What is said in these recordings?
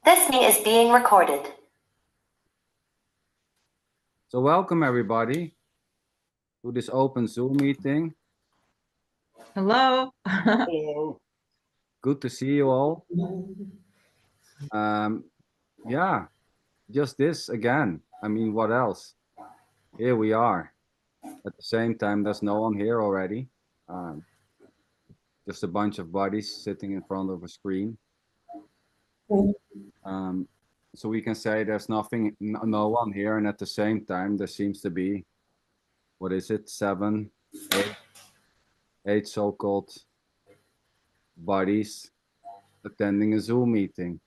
This meeting is being recorded. So welcome everybody to this open Zoom meeting. Hello. Hello. Good to see you all. Yeah, just this again. I mean, what else? Here we are. At the same time, there's no one here already. Just a bunch of bodies sitting in front of a screen. So we can say there's nothing, no one here, and at the same time, there seems to be, what is it, eight so-called bodies attending a Zoom meeting.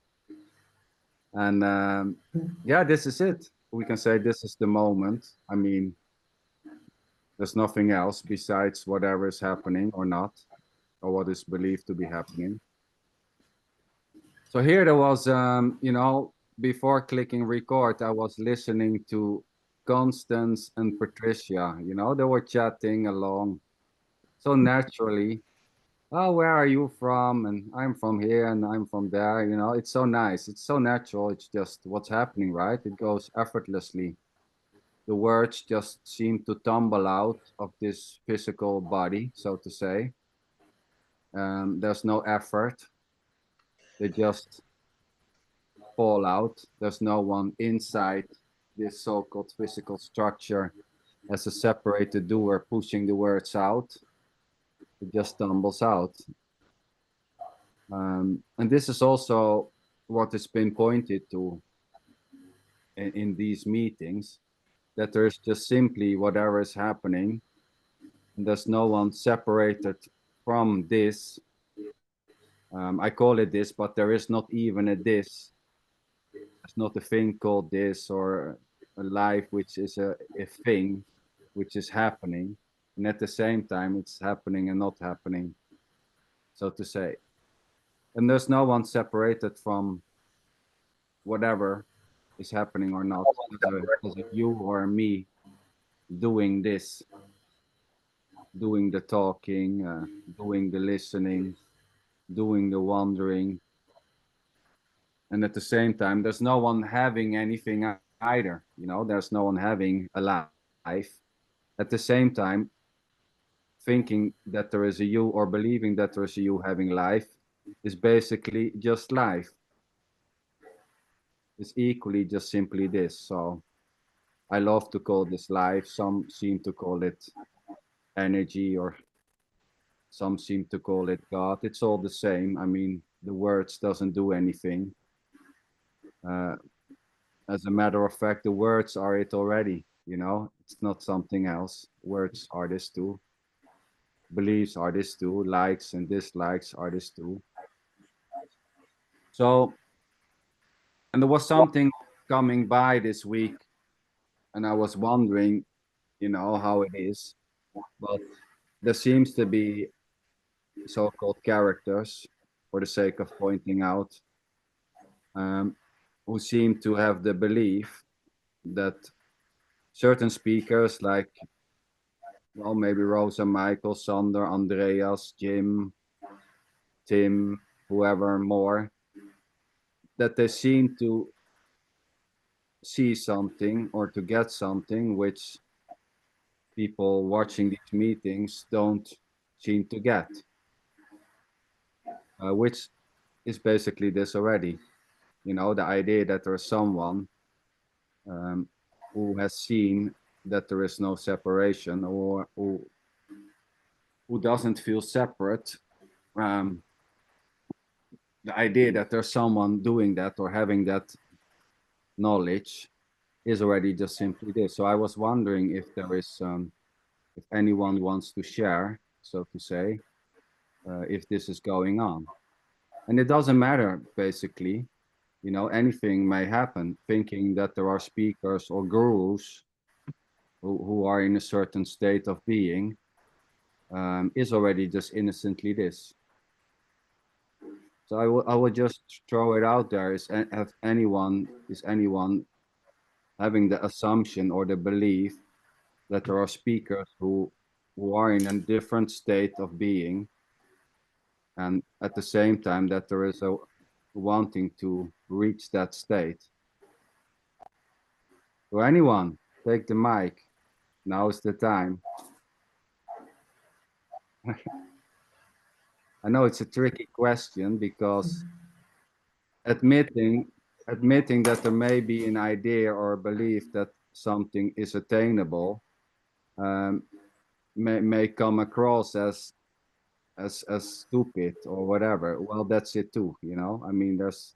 And yeah, this is it. We can say this is the moment. I mean, there's nothing else besides whatever is happening or not, or what is believed to be happening. So here there was, before clicking record, I was listening to Constance and Patricia. They were chatting along so naturally. Oh, where are you from? And I'm from here and I'm from there. It's so nice. It's so natural. It's just what's happening, right? It goes effortlessly. The words just seem to tumble out of this physical body, so to say. There's no effort. They just fall out. There's no one inside this so-called physical structure as a separated doer pushing the words out. It just tumbles out. And this is also what has been pointed to in these meetings, that there's just simply whatever is happening, and there's no one separated from this. I call it this, but there is not even a this. There's not a thing called this, or a life which is a thing which is happening, and at the same time it's happening and not happening, so to say. And there's no one separated from whatever is happening or not, as a you or me doing this, doing the talking, doing the listening, doing the wondering. And at the same time, there's no one having anything either. There's no one having a life. At the same time, thinking that there is a you or believing that there is a you having life is basically just life. It's equally just simply this. So I love to call this life. Some seem to call it energy, or some seem to call it God. It's all the same. I mean, the words doesn't do anything. As a matter of fact, the words are it already. It's not something else. Words are this too. Beliefs are this too. Likes and dislikes are this too. So, and there was something coming by this week, and I was wondering, how it is. But there seems to be so-called characters, for the sake of pointing out, who seem to have the belief that certain speakers, like, well, maybe Rosa, Michael, Sander, Andreas, Jim, Tim, whoever more, that they seem to see something or to get something which people watching these meetings don't seem to get, which is basically this already. The idea that there's someone who has seen that there is no separation, or who doesn't feel separate. The idea that there's someone doing that or having that knowledge is already just simply this. So I was wondering if there is, if anyone wants to share, so to say, if this is going on. And it doesn't matter, basically. Anything may happen. Thinking that there are speakers or gurus who are in a certain state of being is already just innocently this. So I would just throw it out there. Is anyone having the assumption or the belief that there are speakers who are in a different state of being, and at the same time that there is wanting to reach that state. So anyone, take the mic. Now is the time. I know it's a tricky question because admitting that there may be an idea or a belief that something is attainable may come across as stupid or whatever. Well, that's it too, you know. I mean, there's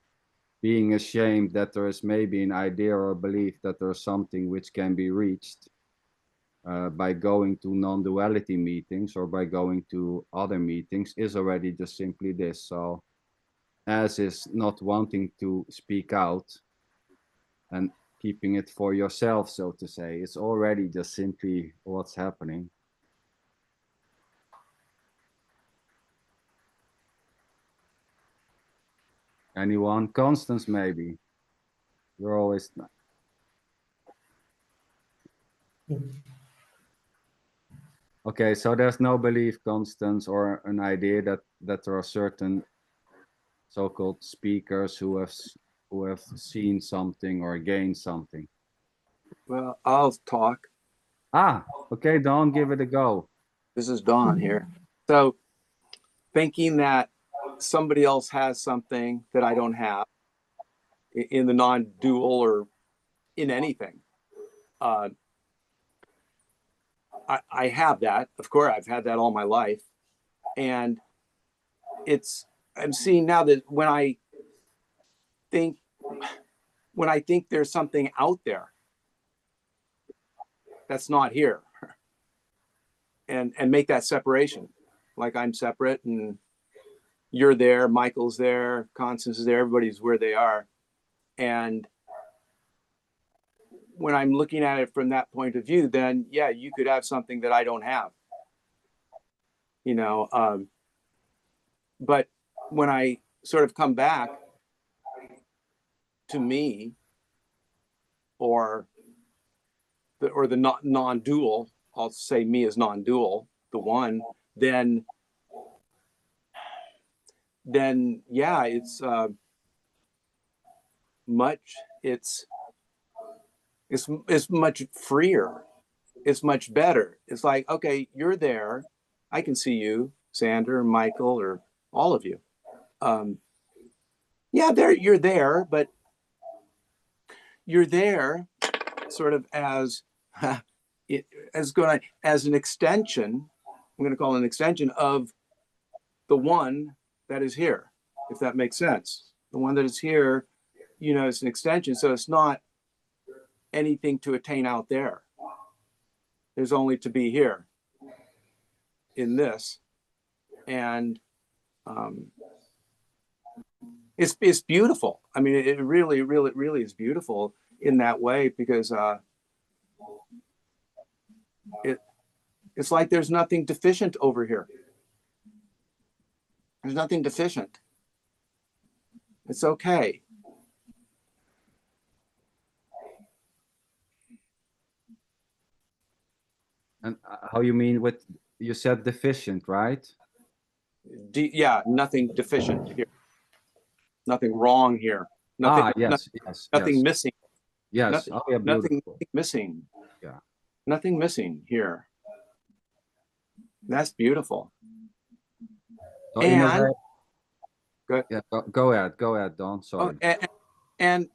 being ashamed that there is maybe an idea or a belief that there's something which can be reached by going to non-duality meetings or by going to other meetings is already just simply this. So as is not wanting to speak out and keeping it for yourself, so to say, it's already just simply what's happening. Anyone? Constance, maybe. You're always... Okay, so there's no belief, Constance, or an idea that there are certain so-called speakers who have seen something or gained something. Well, I'll talk. Ah, okay, Don, give it a go. This is Don here. So thinking that somebody else has something that I don't have in the non-dual or in anything. I have that. Of course, I've had that all my life. And I'm seeing now that when I think there's something out there that's not here, and make that separation, like I'm separate and you're there, Michael's there, Constance is there, everybody's where they are. And when I'm looking at it from that point of view, then yeah, you could have something that I don't have, you know. But when I sort of come back to me, or the non-dual, I'll say me as non-dual, the one, then yeah, it's much freer. It's much better. It's like, okay, you're there. I can see you, Sander, Michael, or all of you. Yeah, you're there, but you're there sort of as an extension. I'm going to call it an extension of the one that is here, if that makes sense. The one that is here, you know, it's an extension. So it's not anything to attain out there. There's only to be here in this. And it's beautiful. I mean, it really is beautiful in that way, because it's like there's nothing deficient over here. There's nothing deficient. It's okay. And how you mean with, you said deficient, right? Yeah, nothing deficient here. Nothing wrong here. Nothing, yes, nothing yes. missing. Yes. Nothing, Oh, yeah, nothing beautiful. missing. Yeah. Nothing missing here. That's beautiful. So and in a way, go ahead. Yeah, go ahead, Don. Sorry. Oh, and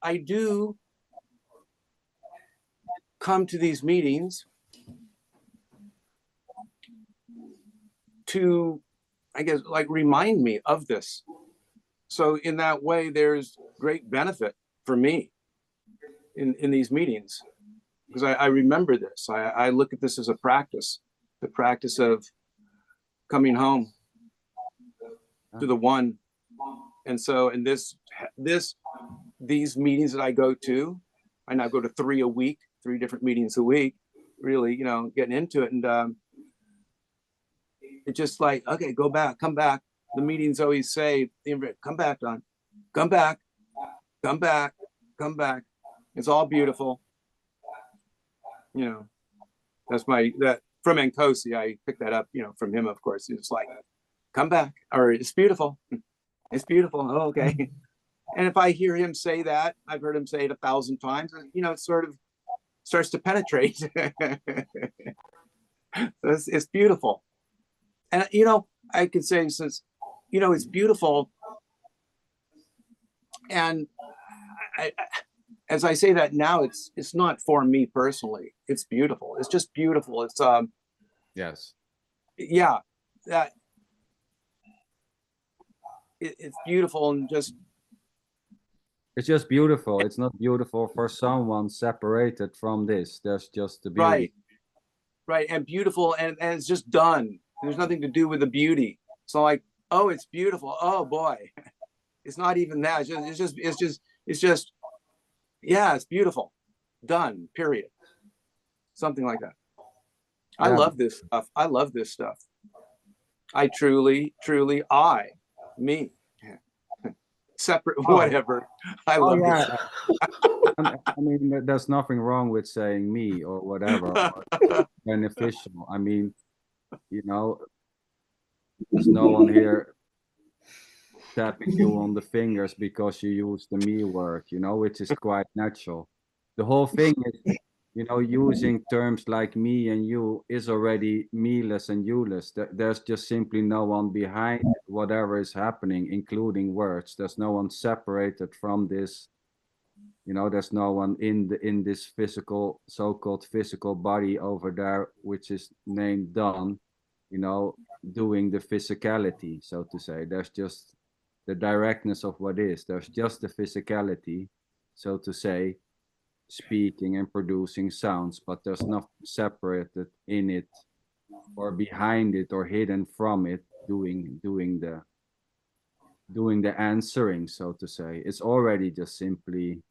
I do come to these meetings to, I guess, like remind me of this. So in that way, there's great benefit for me in these meetings, because I remember this. I look at this as a practice, the practice of coming home to the one. And so in these meetings that I go to, I now go to 3 a week, 3 different meetings a week, really, you know, getting into it. And it's just like, okay, go back, come back. The meetings always say, come back, Don, come back, come back, come back. It's all beautiful. You know, that's that from Nkosi, I picked that up, you know, from him, of course. It's like, come back, or it's beautiful. It's beautiful. Oh, okay. And if I hear him say that, I've heard him say it 1,000 times, you know, it sort of starts to penetrate. It's beautiful. And, you know, I could say, since, you know, it's beautiful. And as I say that now, it's not for me personally. It's beautiful. It's just beautiful. It's, Yes. yeah, that it's beautiful and just, It's just beautiful. It's not beautiful for someone separated from this. There's just the beauty. right. Right. And beautiful. And it's just done. There's nothing to do with the beauty. So like, oh, it's beautiful. Oh boy. It's not even that. It's just, yeah, it's beautiful. Done. Period. Something like that. I Yeah. love this stuff. I love this stuff. I truly, me, separate, whatever. I love this. I mean, there's nothing wrong with saying me or whatever, or beneficial. I mean, you know, there's no one here tapping you on the fingers because you use the me word, you know, which is quite natural. The whole thing is, you know, using terms like me and you is already me-less and you-less. There's just simply no one behind whatever is happening, including words. There's no one separated from this. You know, there's no one in this physical, so-called physical body over there, which is named Don, you know, doing the physicality, so to say. There's just the directness of what is. There's just the physicality, so to say, speaking and producing sounds, but there's nothing separated in it or behind it or hidden from it, doing the answering, so to say. It's already just simply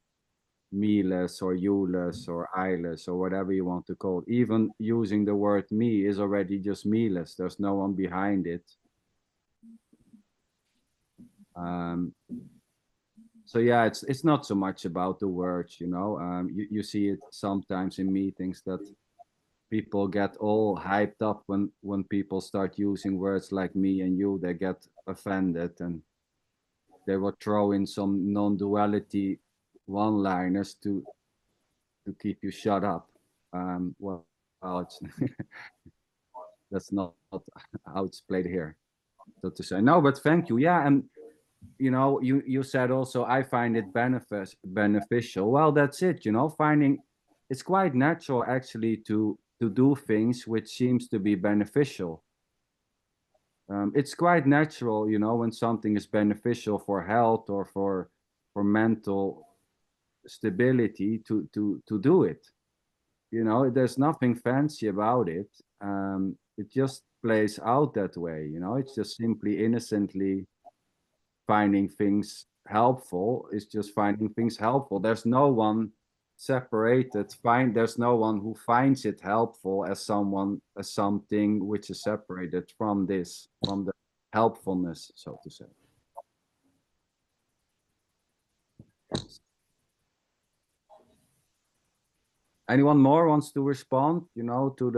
me-less or you-less or I-less or whatever you want to call it. Even using the word me is already just me-less. There's no one behind it. So yeah, it's not so much about the words, you know. You see it sometimes in meetings that people get all hyped up when people start using words like me and you. They get offended and they will throw in some non-duality one-liners to keep you shut up. Well, it's that's not how it's played here, so to say. No, but thank you. Yeah, and you know, you said also I find it beneficial. Well, that's it. You know, finding it's quite natural actually to do things which seems to be beneficial. It's quite natural, you know, when something is beneficial for health or for mental stability to do it. You know, there's nothing fancy about it. It just plays out that way. You know, it's just simply innocently finding things helpful. It's just finding things helpful. There's no one separated. There's no one who finds it helpful as something which is separated from this, from the helpfulness, so to say. Anyone more wants to respond, you know, to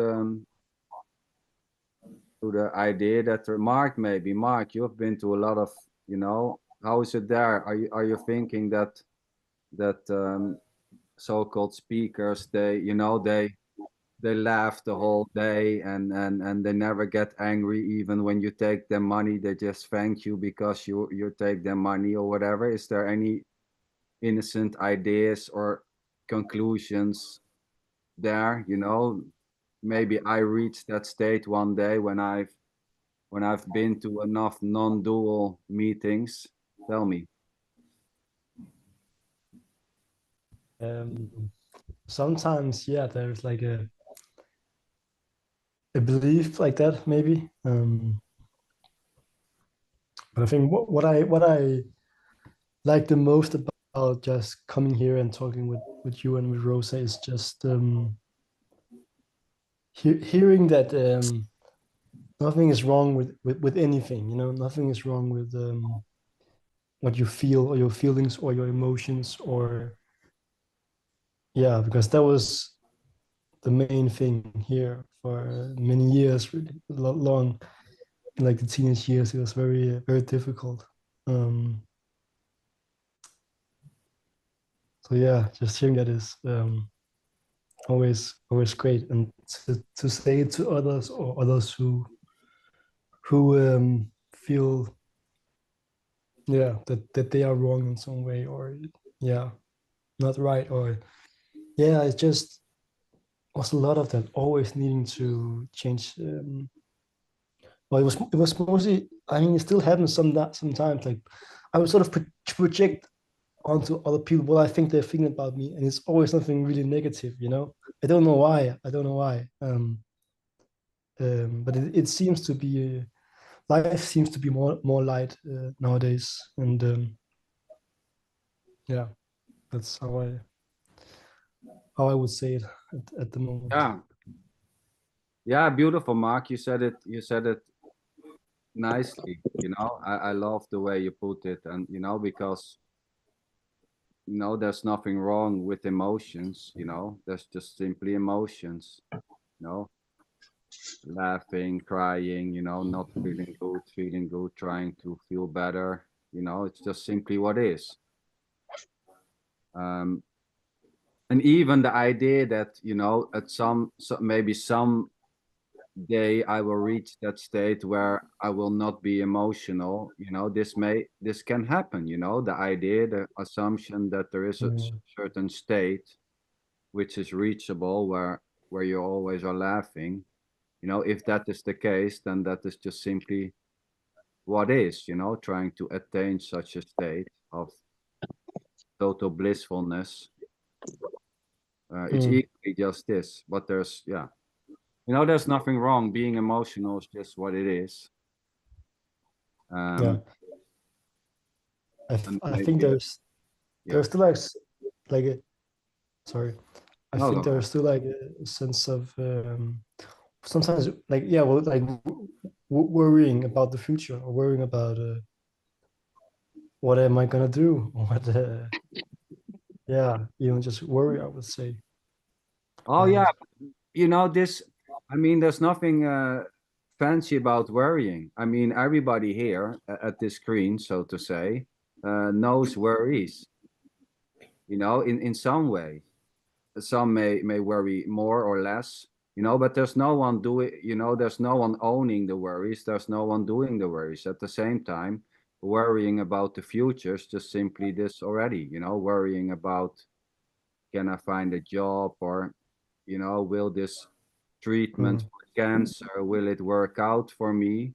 the idea that Mark, maybe Mark, you have been to a lot of, you know, how is it there? Are you thinking that so-called speakers, they, you know, they laugh the whole day and they never get angry even when you take their money? They just thank you because you take their money or whatever. Is there any innocent ideas or conclusions there? You know, maybe I reach that state one day when I've been to enough non-dual meetings. Tell me. Sometimes, yeah, there's like a belief like that, maybe. But I think what I like the most about just coming here and talking with you and with Rosa is just hearing that nothing is wrong with anything, you know, nothing is wrong with what you feel or your feelings or your emotions, or yeah, because that was the main thing here for many years, really long, in like the teenage years. It was very very difficult. Um, so yeah, just hearing that is always great, and to say it to others or others who feel that they are wrong in some way, or not right, or it's just was a lot of that always needing to change. Well, it was mostly. I mean, it still happens sometimes. Like I would sort of project onto other people what I think they're thinking about me, and it's always something really negative. I don't know why. I don't know why. But it seems to be life seems to be more light nowadays, and yeah, that's how I would say it at the moment. Yeah, beautiful, Mark. You said it nicely. I love the way you put it, and because there's nothing wrong with emotions. There's just simply emotions. Laughing, crying, not feeling good, trying to feel better. It's just simply what is. And even the idea that at maybe some day I will reach that state where I will not be emotional. This can happen. The idea, the assumption that there is a certain state which is reachable where you always are laughing. If that is the case, then that is just simply what is. Trying to attain such a state of total blissfulness. It's equally just this, but there's there's nothing wrong. Being emotional is just what it is. I maybe, think there's still like a, sorry. I think there's still like a sense of sometimes like worrying about the future, or worrying about what am I gonna do, or what just worry, I would say. Oh yeah, this. I mean, there's nothing fancy about worrying. I mean, everybody here at this screen, so to say, knows worries. In some way. Some may worry more or less, but there's no one doing, there's no one owning the worries. There's no one doing the worries. At the same time, worrying about the future is just simply this already, worrying about, can I find a job, or, will this treatment for cancer, will it work out for me?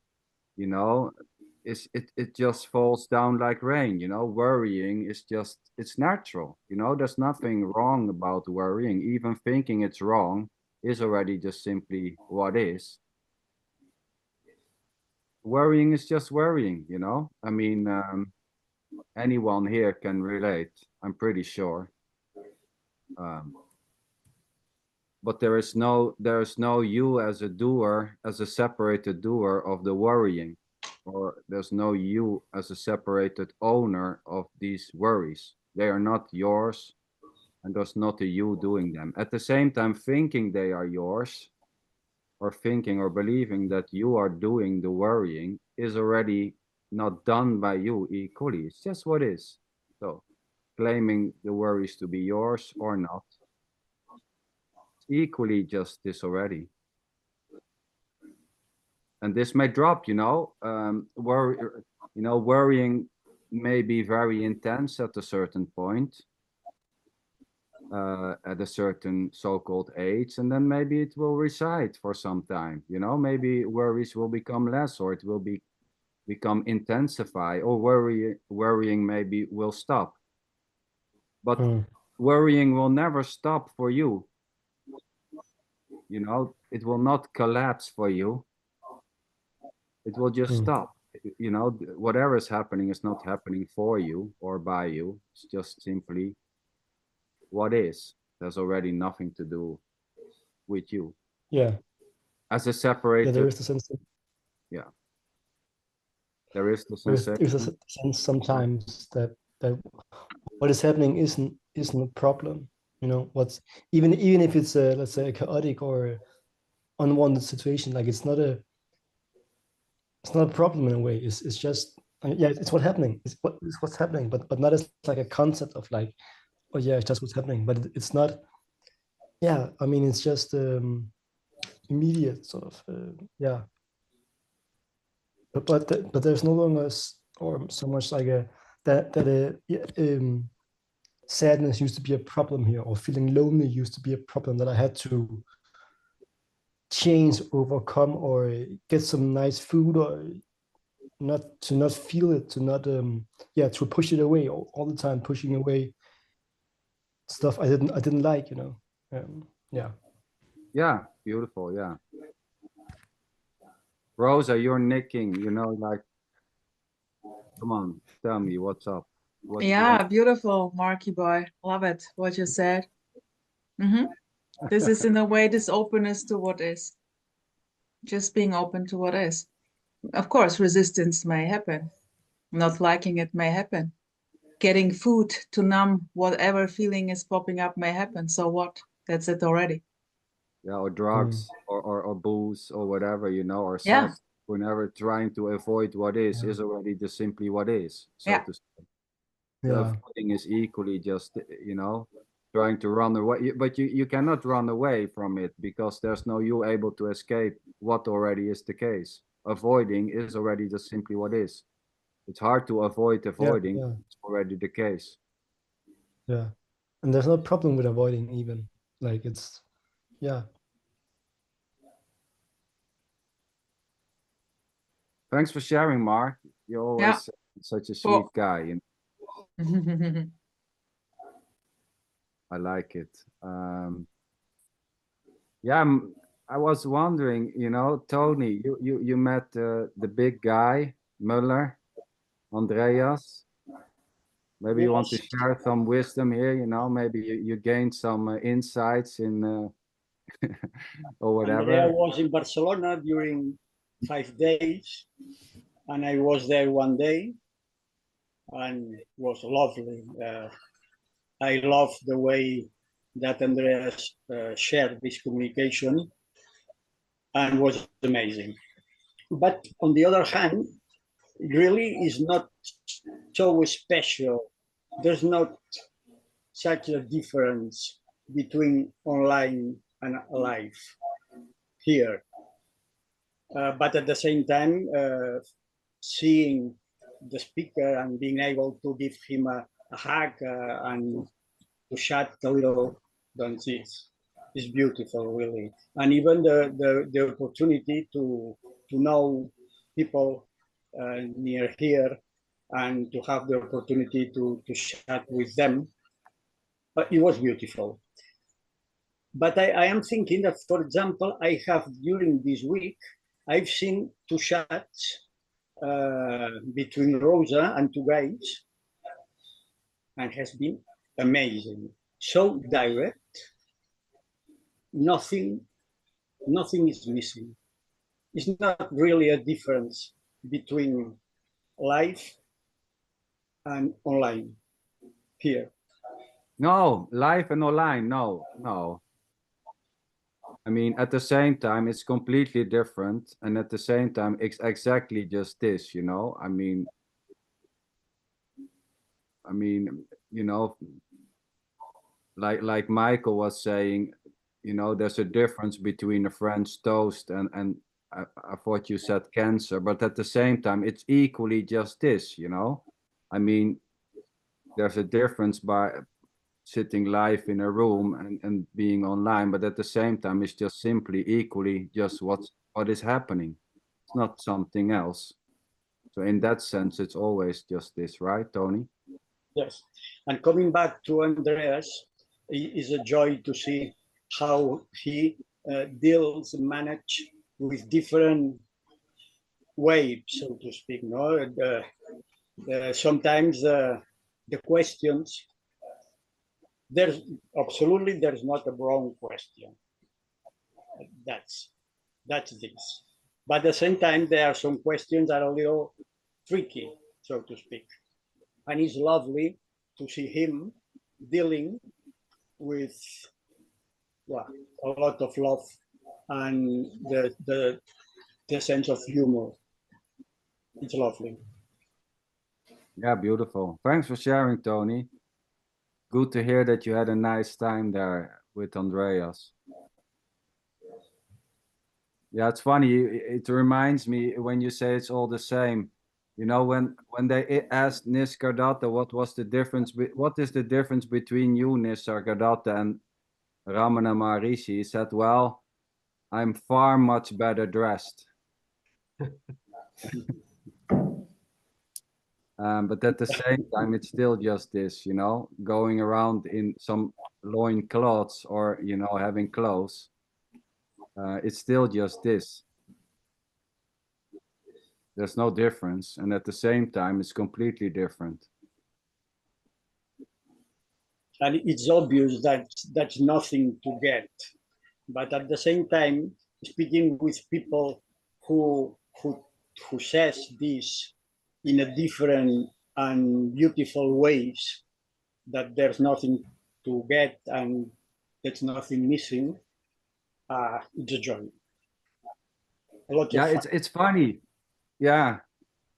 It just falls down like rain. Worrying is just, it's natural. There's nothing wrong about worrying. Even thinking it's wrong is already just simply what is. Worrying is just worrying. I mean, anyone here can relate, I'm pretty sure. But there is no you as a doer, as a separated doer of the worrying, or there's no you as a separated owner of these worries. They are not yours, and there's not a you doing them. At the same time, thinking they are yours, or thinking or believing that you are doing the worrying, is already not done by you equally. It's just what is. So claiming the worries to be yours or not, equally just this already. And this may drop, worrying may be very intense at a certain point, at a certain so-called age, and then maybe it will reside for some time. Maybe worries will become less, or it will become intensify, or worrying maybe will stop. But worrying will never stop for you. It will not collapse for you. It will just stop. Whatever is happening is not happening for you or by you. It's just simply what is. There's already nothing to do with you. Yeah. As a separated. There is the sense. Yeah. There is the sensation. There's a sense sometimes that what is happening isn't a problem. What's even if it's let's say a chaotic or unwanted situation, like it's not a problem in a way. It's just Yeah, it's what's happening. It's what's happening, but not as like a concept of like, oh yeah, it's just what's happening. But it's not. Yeah, I mean, it's just immediate sort of. Yeah, but there's no longer or so much like a that yeah, sadness used to be a problem here, or feeling lonely used to be a problem that I had to change, overcome, or get some nice food, or not feel it, to not yeah, to push it away all the time, pushing away stuff I didn't like, yeah. Yeah, beautiful. Yeah. Rosa, you're nicking, like, come on, tell me what's up. Yeah, beautiful, Marky boy. Love it, what you said. This is in a way this openness to what is. Just being open to what is. Of course, resistance may happen. Not liking it may happen. Getting food to numb whatever feeling is popping up may happen. So what? That's it already. Yeah, or drugs or booze or whatever, or Yeah. sex. Whenever trying to avoid what is already just simply what is, so Yeah. to say. The Yeah, avoiding is equally just, trying to run away. But you cannot run away from it, because there's no you able to escape what already is the case. Avoiding is already just simply what is. It's hard to avoid avoiding. yeah, It's already the case. yeah. And there's no problem with avoiding even. Like it's, yeah. Thanks for sharing, Mark. You're always such a sweet guy. I like it. Yeah, I was wondering, Tony, you met the big guy, Muller, Andreas. Maybe you want to share some wisdom here, maybe you gained some insights in or whatever. Andrea was in Barcelona during 5 days, and I was there one day, and it was lovely. I love the way that Andreas shared this communication, and was amazing. But on the other hand, really is not so special. There's not such a difference between online and live here. But at the same time, seeing the speaker and being able to give him a hug and to chat a little, don't see, is beautiful, really. And even the opportunity to know people near here and to have the opportunity to chat with them, it was beautiful. But I am thinking that, for example, I have during this week, I've seen two chats between Rosa and two guys, and has been amazing. So direct, nothing is missing. It's not really a difference between live and online here. No, live and online, no. I mean, at the same time, it's completely different, and at the same time, it's exactly just this, I mean, like Michael was saying, there's a difference between a French toast and I thought you said cancer, but at the same time, it's equally just this, I mean, there's a difference by sitting live in a room and being online, but at the same time, it's just simply equally just what is happening. It's not something else. So in that sense, it's always just this, right, Tony? Yes. And coming back to Andreas, it is a joy to see how he manage with different waves, so to speak. No, sometimes the questions, there's not a wrong question. That's this. But at the same time, there are some questions that are a little tricky, so to speak. And it's lovely to see him dealing with a lot of love and the sense of humor. It's lovely. Yeah, beautiful. Thanks for sharing, Tony. Good to hear that you had a nice time there with Andreas. Yeah, it's funny. It reminds me when you say it's all the same. You know, when they asked Nisargadatta what was the difference, what is the difference between you, Nisargadatta, and Ramana Maharishi? He said, well, I'm far much better dressed. But at the same time, it's still just this, you know, going around in some loin cloths or, you know, having clothes. It's still just this. There's no difference. And at the same time, it's completely different. And it's obvious that that's nothing to get. But at the same time, speaking with people who says this in a different and beautiful ways, that there's nothing to get and there's nothing missing, it's a joy. A lot Yeah, of fun. it's funny. Yeah.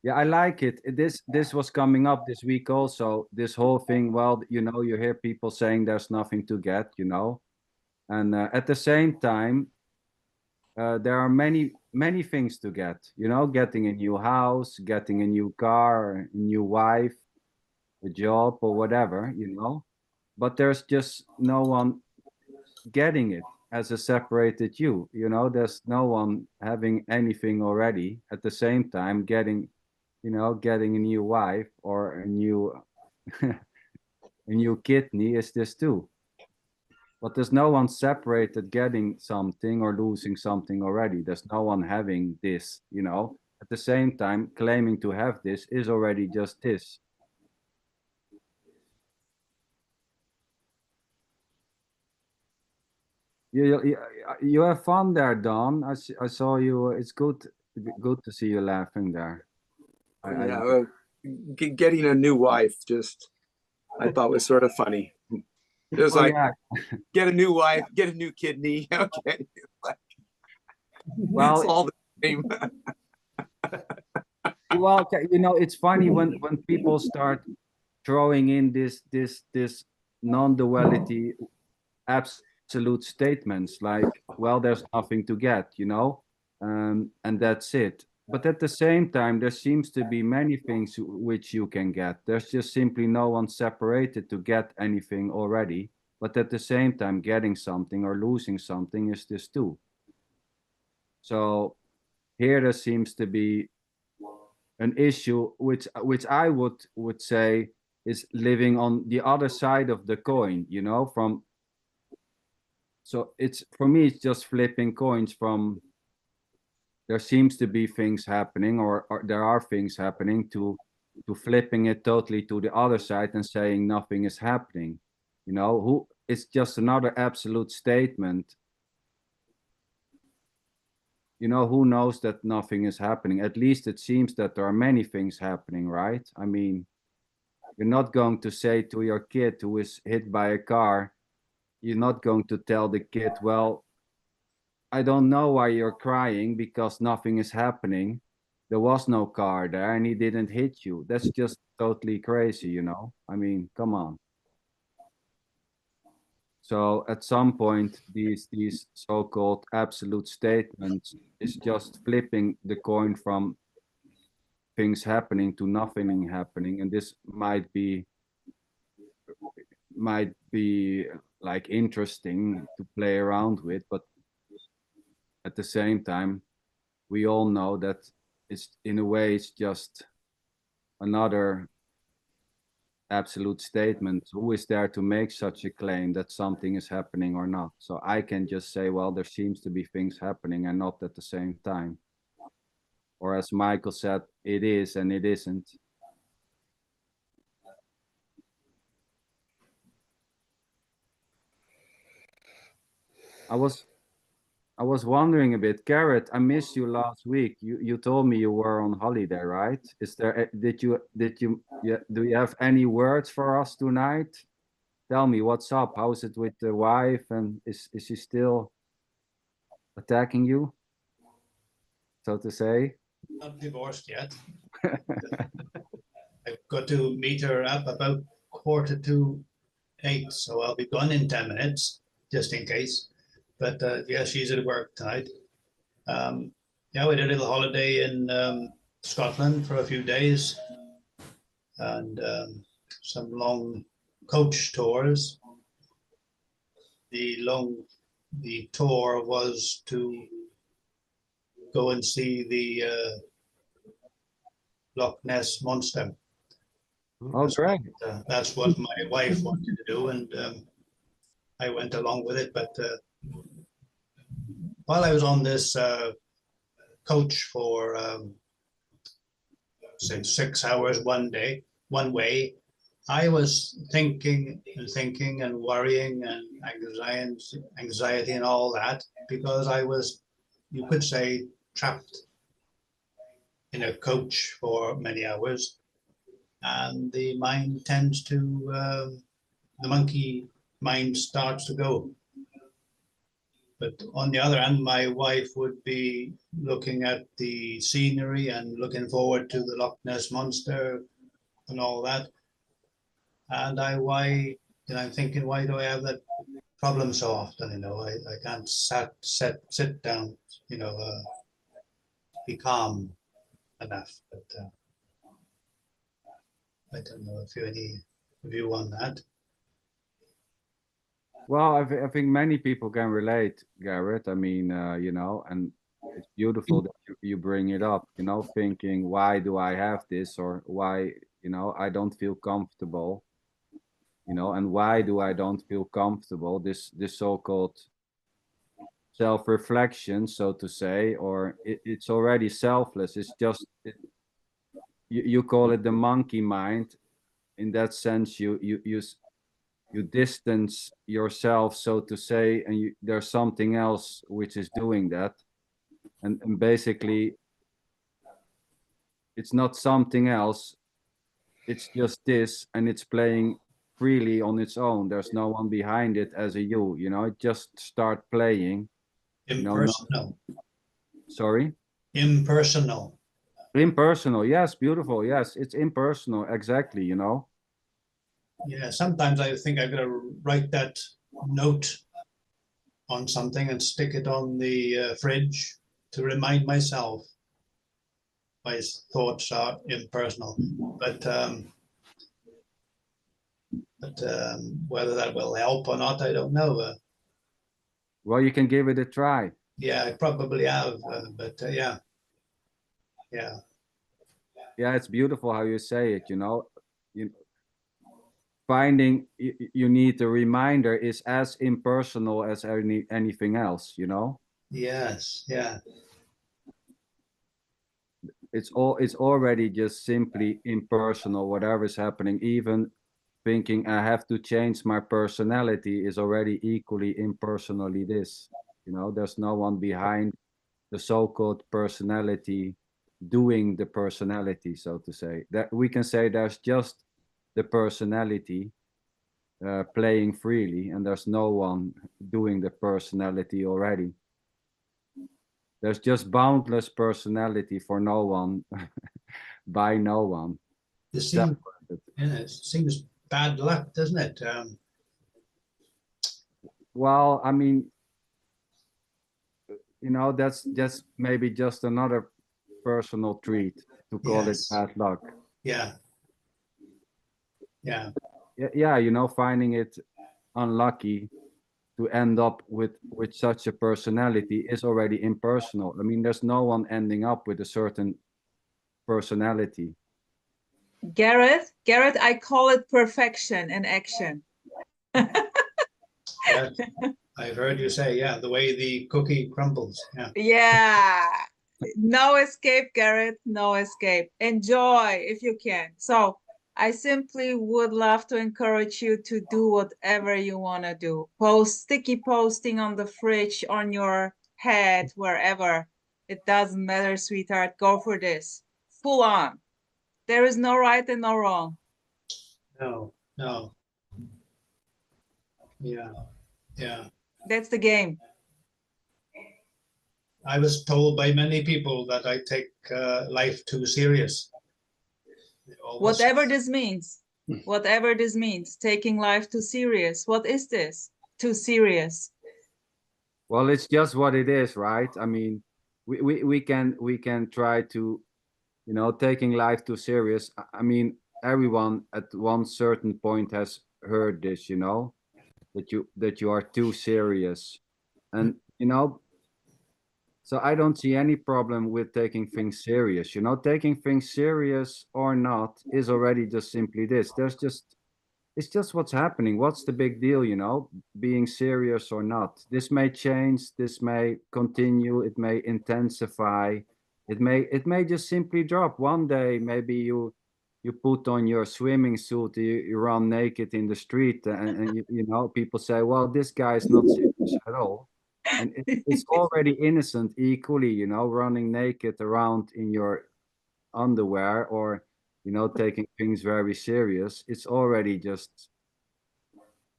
Yeah, I like it. This was coming up this week also. This whole thing, well, you know, you hear people saying there's nothing to get, you know. And at the same time, there are many things to get, you know, getting a new house, getting a new car, a new wife, a job or whatever, you know. But there's just no one getting it as a separated you know, there's no one having anything already at the same time getting, you know, getting a new wife or a new a new kidney is this too. But there's no one separated getting something or losing something already. There's no one having this, you know. At the same time, claiming to have this is already just this. You have fun there, Don. I saw you. It's good to see you laughing there. Yeah, getting a new wife just I thought was sort of funny. It was like, yeah. get a new wife, get a new kidney. Okay, like, Well, it's all the same. well, you know, it's funny when people start throwing in this non-duality absolute statements like, well, there's nothing to get, you know, and that's it. But at the same time, there seems to be many things which you can get. There's just simply no one separated to get anything already. But at the same time, getting something or losing something is this too. So here there seems to be an issue which I would say is living on the other side of the coin, you know, from so it's for me it's just flipping coins from there seems to be things happening or there are things happening to flipping it totally to the other side and saying nothing is happening, you know. Who it's just another absolute statement, you know. Who knows that nothing is happening? At least it seems that there are many things happening, right? I mean, you're not going to say to your kid who is hit by a car, you're not going to tell the kid, well, I don't know why you're crying because nothing is happening. There was no car there and he didn't hit you. That's just totally crazy, you know? I mean, come on. So at some point, these so-called absolute statements is just flipping the coin from things happening to nothing happening. And this might be like interesting to play around with, but at the same time, we all know that it's in a way it's just another absolute statement. Who is there to make such a claim that something is happening or not? So I can just say, well, there seems to be things happening and not at the same time. Or as Michael said, it is and it isn't. I was wondering a bit, Garrett. I missed you last week. You told me you were on holiday, right? Is there did you yeah, do you have any words for us tonight? Tell me what's up. How's it with the wife, and is she still attacking you, so to say? Not divorced yet. I've got to meet her up about 7:45, so I'll be gone in 10 minutes, just in case. But yeah, she's at work tonight. Yeah, we did a little holiday in Scotland for a few days, and some long coach tours. The tour was to go and see the Loch Ness Monster. Oh, great. That's what my wife wanted to do, and I went along with it. But while I was on this coach for say 6 hours one way, I was thinking and worrying and anxiety and all that, because I was, you could say, trapped in a coach for many hours, and the mind tends to, the monkey mind starts to go. But on the other hand, my wife would be looking at the scenery and looking forward to the Loch Ness Monster and all that. And I'm thinking, why do I have that problem so often? I can't sit down, be calm enough. But I don't know if you have any view on that. Well, I think many people can relate, Garrett. I mean, and it's beautiful that you bring it up, thinking, why do I have this? Or why, I don't feel comfortable, and why do I don't feel comfortable? This so-called self-reflection, so to say, or it's already selfless. It's just, you call it the monkey mind. In that sense, you distance yourself, so to say, and there's something else which is doing that. And basically, it's not something else, it's just this, and it's playing freely on its own. There's no one behind it as a you, it just start playing. Impersonal. Sorry? Impersonal. Impersonal, yes, beautiful, yes, it's impersonal, exactly, Yeah, sometimes I think I've got to write that note on something and stick it on the fridge to remind myself my thoughts are impersonal. But whether that will help or not, I don't know. Well, you can give it a try. Yeah, I probably have, but yeah. Yeah, it's beautiful how you say it, finding you need a reminder is as impersonal as anything else, Yes, yeah. It's already just simply impersonal, whatever is happening. Even thinking I have to change my personality is already equally impersonally this, there's no one behind the so-called personality doing the personality, so to say. That we can say there's just the personality playing freely, and there's no one doing the personality already. There's just boundless personality for no one, by no one. It seems bad luck, doesn't it? Well, I mean, that's maybe just another personal treat to call Yes. it bad luck. Yeah. Yeah, finding it unlucky to end up with such a personality is already impersonal. I mean, there's no one ending up with a certain personality. Garrett, I call it perfection in action. Yeah. I've heard you say, yeah, the way the cookie crumbles. Yeah. Yeah. No escape, Garrett. No escape. Enjoy if you can. So I simply would love to encourage you to do whatever you want to do. Sticky posting on the fridge, on your head, wherever. It doesn't matter, sweetheart. Go for this. Full on. There is no right and no wrong. No. Yeah. That's the game. I was told by many people that I take life too serious. Whatever this means, whatever this means, taking life too serious. What is this? Too serious. Well, it's just what it is, right? I mean, we can try to, you know, taking life too serious. I mean, everyone at one certain point has heard this, you know, that you are too serious, and you know, so I don't see any problem with taking things serious. You know, taking things serious or not is already just simply this. It's just what's happening. What's the big deal, you know, being serious or not? This may change, this may continue, it may intensify, it may just simply drop. One day maybe you put on your swimming suit, you run naked in the street, and you know, people say, well, this guy is not serious at all. And it's already innocent equally, you know, running naked around in your underwear, or you know, taking things very serious. It's already just,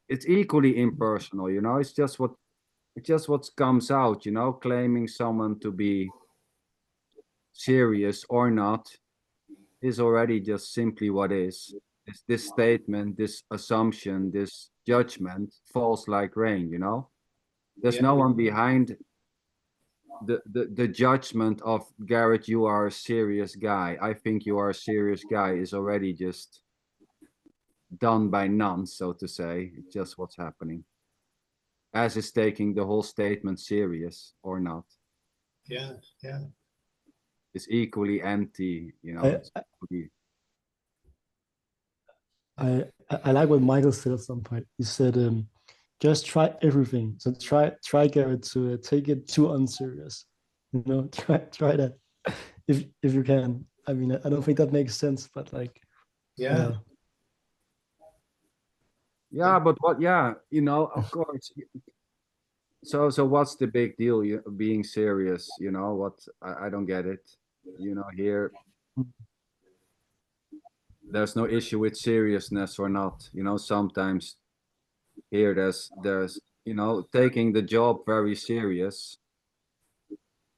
it's equally impersonal, you know. It's just what comes out, you know. Claiming someone to be serious or not is already just simply what is. This statement, this assumption, this judgment falls like rain, you know. There's no one behind the judgment of Garrett, you are a serious guy, I think you are a serious guy, is already just done by none, so to say. It's just what's happening. As is taking the whole statement serious or not. Yeah, yeah. It's equally empty, you know. I- It's equally... I like what Michael said at some point. He said, just try everything. So try Garrett to take it too unserious. You know, try that if you can. I mean, I don't think that makes sense, but like, Yeah. Yeah, but what? Yeah, you know, of course. So what's the big deal? You being serious, you know? What? I don't get it. You know, here there's no issue with seriousness or not. You know, sometimes here there's you know, taking the job very serious.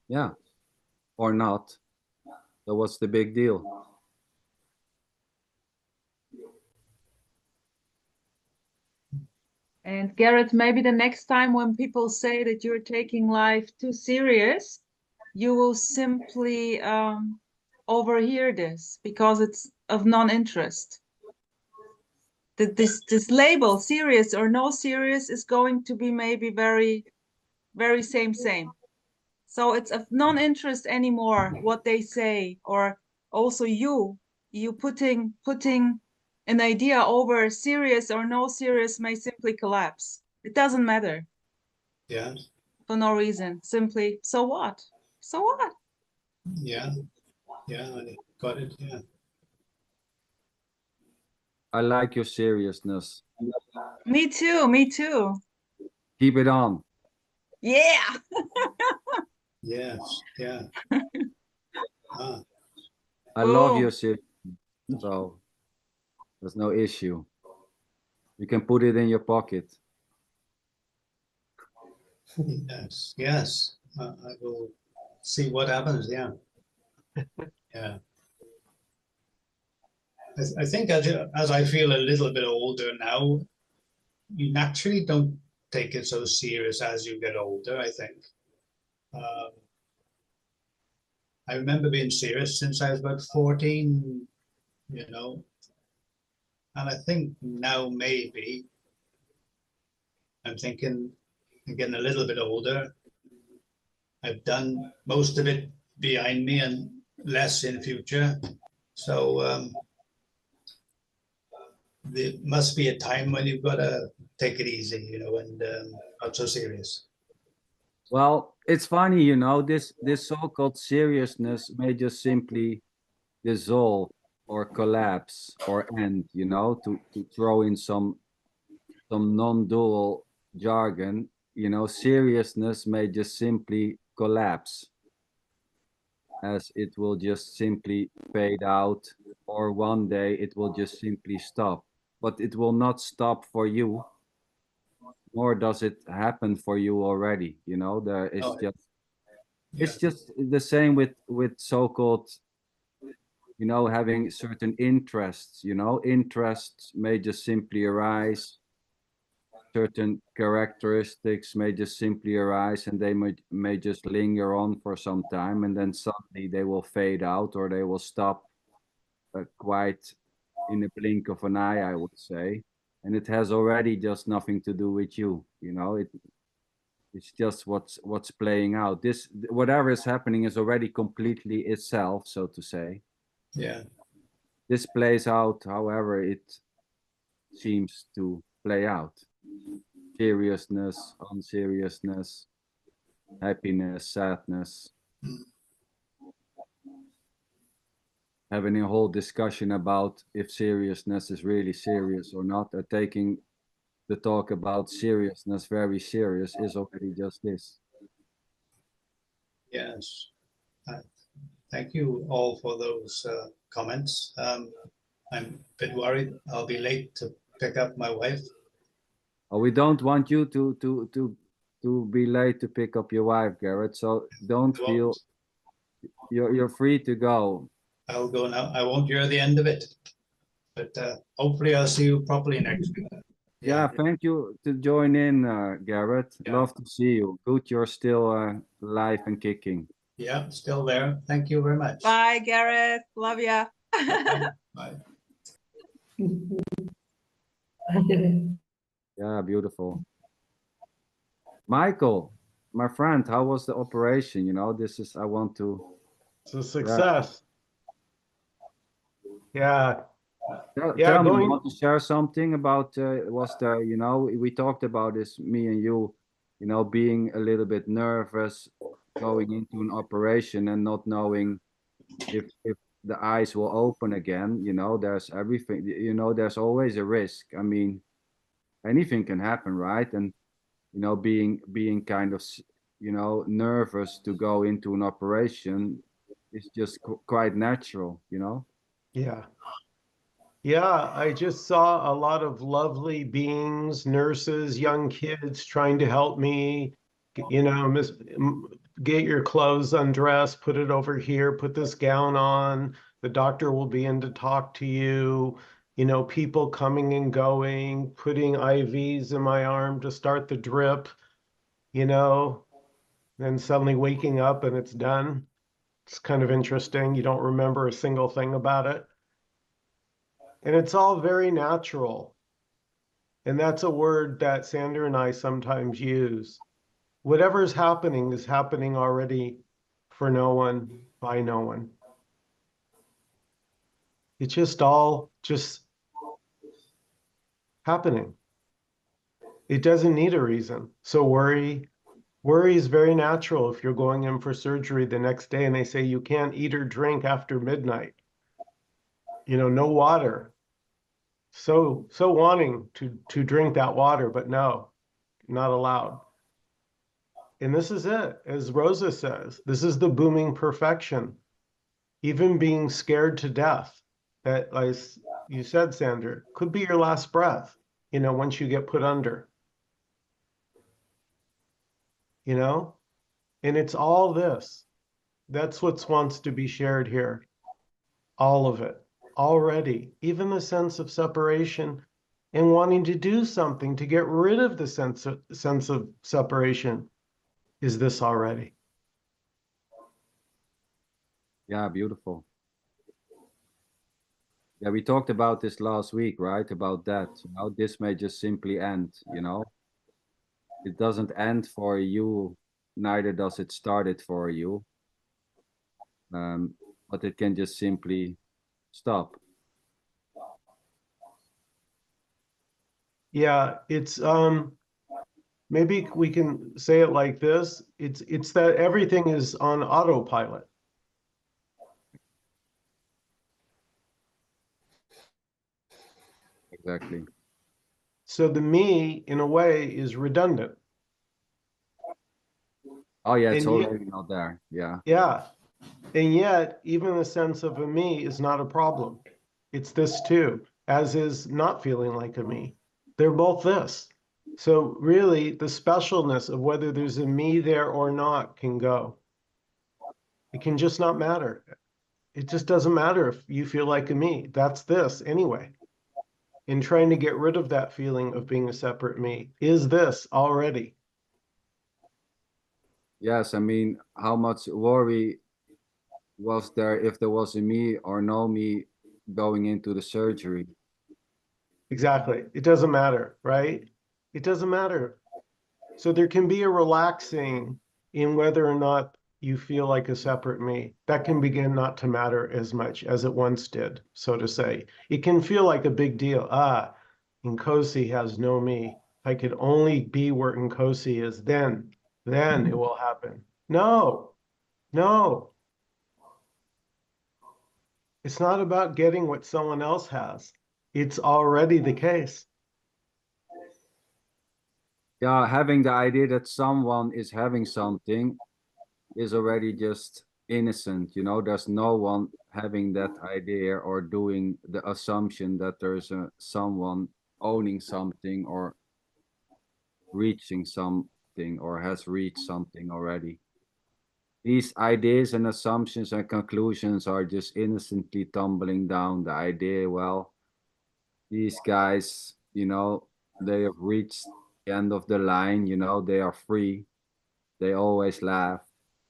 Yeah, or not. So what's the big deal? And Garrett, maybe the next time when people say that you're taking life too serious, you will simply overhear this because it's of non-interest. That this label, serious or no serious, is going to be maybe very, very same. So it's of non-interest anymore what they say, or also you putting an idea over serious or no serious may simply collapse. It doesn't matter. Yeah. For no reason. Simply, so what? So what? Yeah. Yeah. I got it. Yeah. I like your seriousness. Me too. Me too. Keep it on. Yeah. Yes. Yeah. Ah, I love Boom. your seriousness. So there's no issue. You can put it in your pocket. yes. Yes. I will see what happens. Yeah. Yeah. I think as I feel a little bit older now, you naturally don't take it so serious as you get older, I think. I remember being serious since I was about 14, you know, and I think now maybe I'm thinking I'm getting a little bit older. I've done most of it behind me and less in future. So there must be a time when you've got to take it easy, you know, and not so serious. Well, it's funny, you know, this so-called seriousness may just simply dissolve or collapse or end, you know, to throw in some non-dual jargon, you know, seriousness may just simply collapse, as it will just simply fade out, or one day it will just simply stop. But it will not stop for you, nor does it happen for you already. You know, there is Oh, just yeah. it's just the same with so-called you know, having certain interests, you know, interests may just simply arise. Certain characteristics may just simply arise, and they may just linger on for some time, and then suddenly they will fade out, or they will stop quite in a blink of an eye, I would say. And it has already just nothing to do with you, you know. It's just what's playing out. This, whatever is happening, is already completely itself, so to say. Yeah. This plays out however it seems to play out. Seriousness, unseriousness, happiness, sadness. Having a whole discussion about if seriousness is really serious or not, or taking the talk about seriousness very serious, is already just this. Yes. Thank you all for those comments. I'm a bit worried I'll be late to pick up my wife. Oh, we don't want you to be late to pick up your wife, Garrett. So don't feel, you're free to go. I'll go now. I won't hear the end of it, but hopefully I'll see you properly next week. Yeah, thank you to join in, Garrett. Yeah. Love to see you. Good, you're still alive and kicking. Yeah, still there. Thank you very much. Bye, Gareth. Love ya. Bye. Yeah, beautiful. Michael, my friend, how was the operation? You know, this is, I want to. It's a success. Yeah. Tell Yeah, me, you going- want to share something about, was there, you know, we talked about this, me and you know, being a little bit nervous going into an operation and not knowing if the eyes will open again. You know, there's everything, you know, there's always a risk. I mean, anything can happen, right? And, you know, being kind of, you know, nervous to go into an operation is just quite natural, you know? Yeah. Yeah, I just saw a lot of lovely beings, nurses, young kids trying to help me, you know, get your clothes undressed, put it over here, put this gown on. The doctor will be in to talk to you. You know, people coming and going, putting IVs in my arm to start the drip, you know, then suddenly waking up and it's done. It's kind of interesting. You don't remember a single thing about it. And it's all very natural. And that's a word that Sander and I sometimes use. Whatever's happening is happening already for no one, by no one. It's just all just happening. It doesn't need a reason. So worry is very natural if you're going in for surgery the next day and they say you can't eat or drink after midnight. You know, no water. So wanting to drink that water, but no, not allowed. And this is it, as Rosa says, this is the booming perfection. Even being scared to death, that, as you said, Sandra, could be your last breath, you know, once you get put under. You know? And it's all this. That's what wants to be shared here. All of it. Already. Even the sense of separation and wanting to do something to get rid of the sense of separation is this already. Yeah, beautiful. Yeah, we talked about this last week, right? About that, you know, this may just simply end, you know. It doesn't end for you, neither does it start it for you. But it can just simply stop. Yeah, it's maybe we can say it like this. It's that everything is on autopilot. Exactly. So the me, in a way, is redundant. Oh yeah, it's And yet- already not there. Yeah. Yeah. And yet, even the sense of a me is not a problem. It's this too, as is not feeling like a me. They're both this. So really, the specialness of whether there's a me there or not can go. It can just not matter. It just doesn't matter if you feel like a me. That's this anyway. In trying to get rid of that feeling of being a separate me, is this already. Yes, I mean, how much worry was there if there was a me or no me going into the surgery? Exactly. It doesn't matter, right? It doesn't matter. So there can be a relaxing in whether or not you feel like a separate me. That can begin not to matter as much as it once did, so to say. It can feel like a big deal. Ah, Nkosi has no me. If I could only be where Nkosi is, then it will happen. No, no. It's not about getting what someone else has. It's already the case. Yeah, having the idea that someone is having something is already just innocent, you know. There's no one having that idea or doing the assumption that there's someone owning something or reaching something or has reached something already. These ideas and assumptions and conclusions are just innocently tumbling down the idea, well, these guys, you know, they have reached the end of the line, you know, they are free, they always laugh,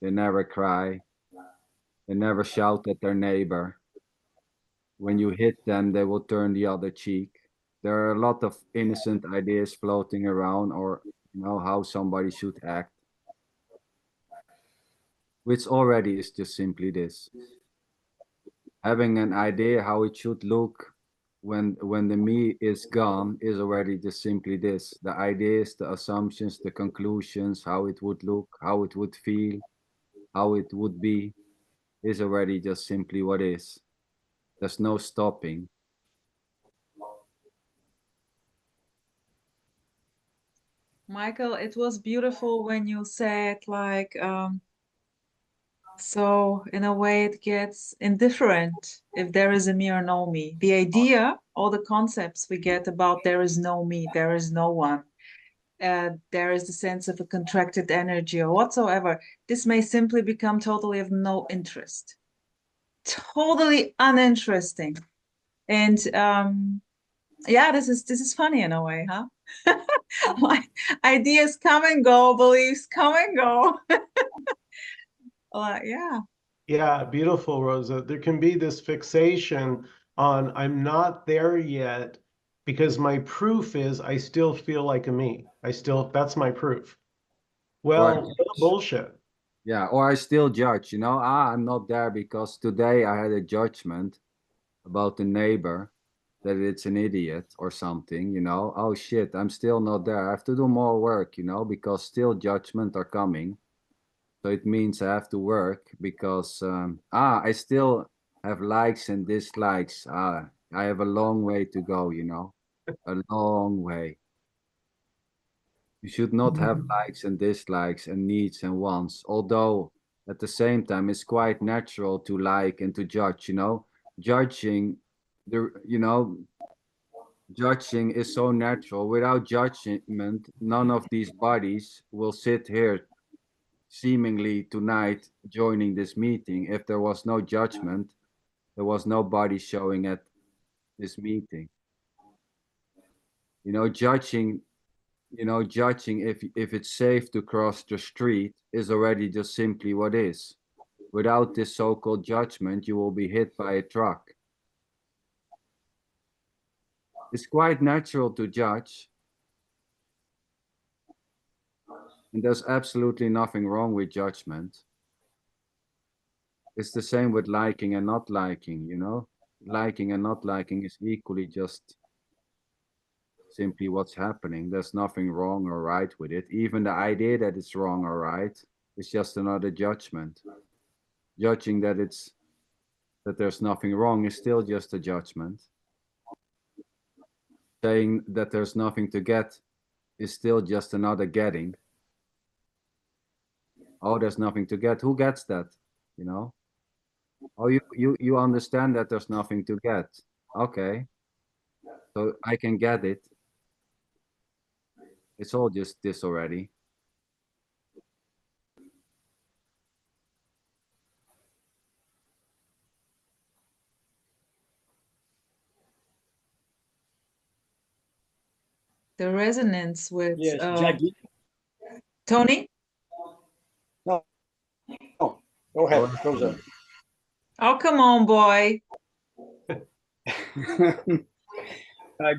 they never cry, they never shout at their neighbor. When you hit them, they will turn the other cheek. There are a lot of innocent ideas floating around, or, you know, how somebody should act, which already is just simply this. Having an idea how it should look when the me is gone is already just simply this. The ideas, the assumptions, the conclusions, how it would look, how it would feel, how it would be, is already just simply what is. There's no stopping. Michael, it was beautiful when you said like, so in a way it gets indifferent if there is a me or no me. The idea, all the concepts we get about there is no me, there is no one, there is the sense of a contracted energy or whatsoever. This may simply become totally of no interest, totally uninteresting. And yeah, this is funny in a way, huh? Like ideas come and go, beliefs come and go. Yeah. Yeah, beautiful, Rosa. There can be this fixation on I'm not there yet because my proof is I still feel like a me. That's my proof. Or Well, bullshit. yeah, or I still judge, you know, I'm not there because today I had a judgment about the neighbor that it's an idiot or something, you know. Oh shit, I'm still not there. I have to do more work, you know, because still judgment are coming. So it means I have to work because I still have likes and dislikes. I have a long way to go, you know, a long way. You should not have likes and dislikes and needs and wants, although at the same time it's quite natural to like and to judge, you know. Judging you know, judging is so natural. Without judgment, none of these bodies will sit here seemingly tonight joining this meeting. If there was no judgment, there was nobody showing at this meeting. You know, judging if it's safe to cross the street is already just simply what is. Without this so-called judgment, you will be hit by a truck. It's quite natural to judge, and there's absolutely nothing wrong with judgment. It's the same with liking and not liking, you know. Liking and not liking is equally just simply what's happening. There's nothing wrong or right with it. Even the idea that it's wrong or right is just another judgment. Judging that there's nothing wrong is still just a judgment. Saying that there's nothing to get is still just another getting. Oh, there's nothing to get. Who gets that? You know? Oh, you understand that there's nothing to get. Okay. So I can get it. It's all just this already. the resonance with Yes, judging. Tony. No, no. Go ahead, Rosa. Oh, come on, boy.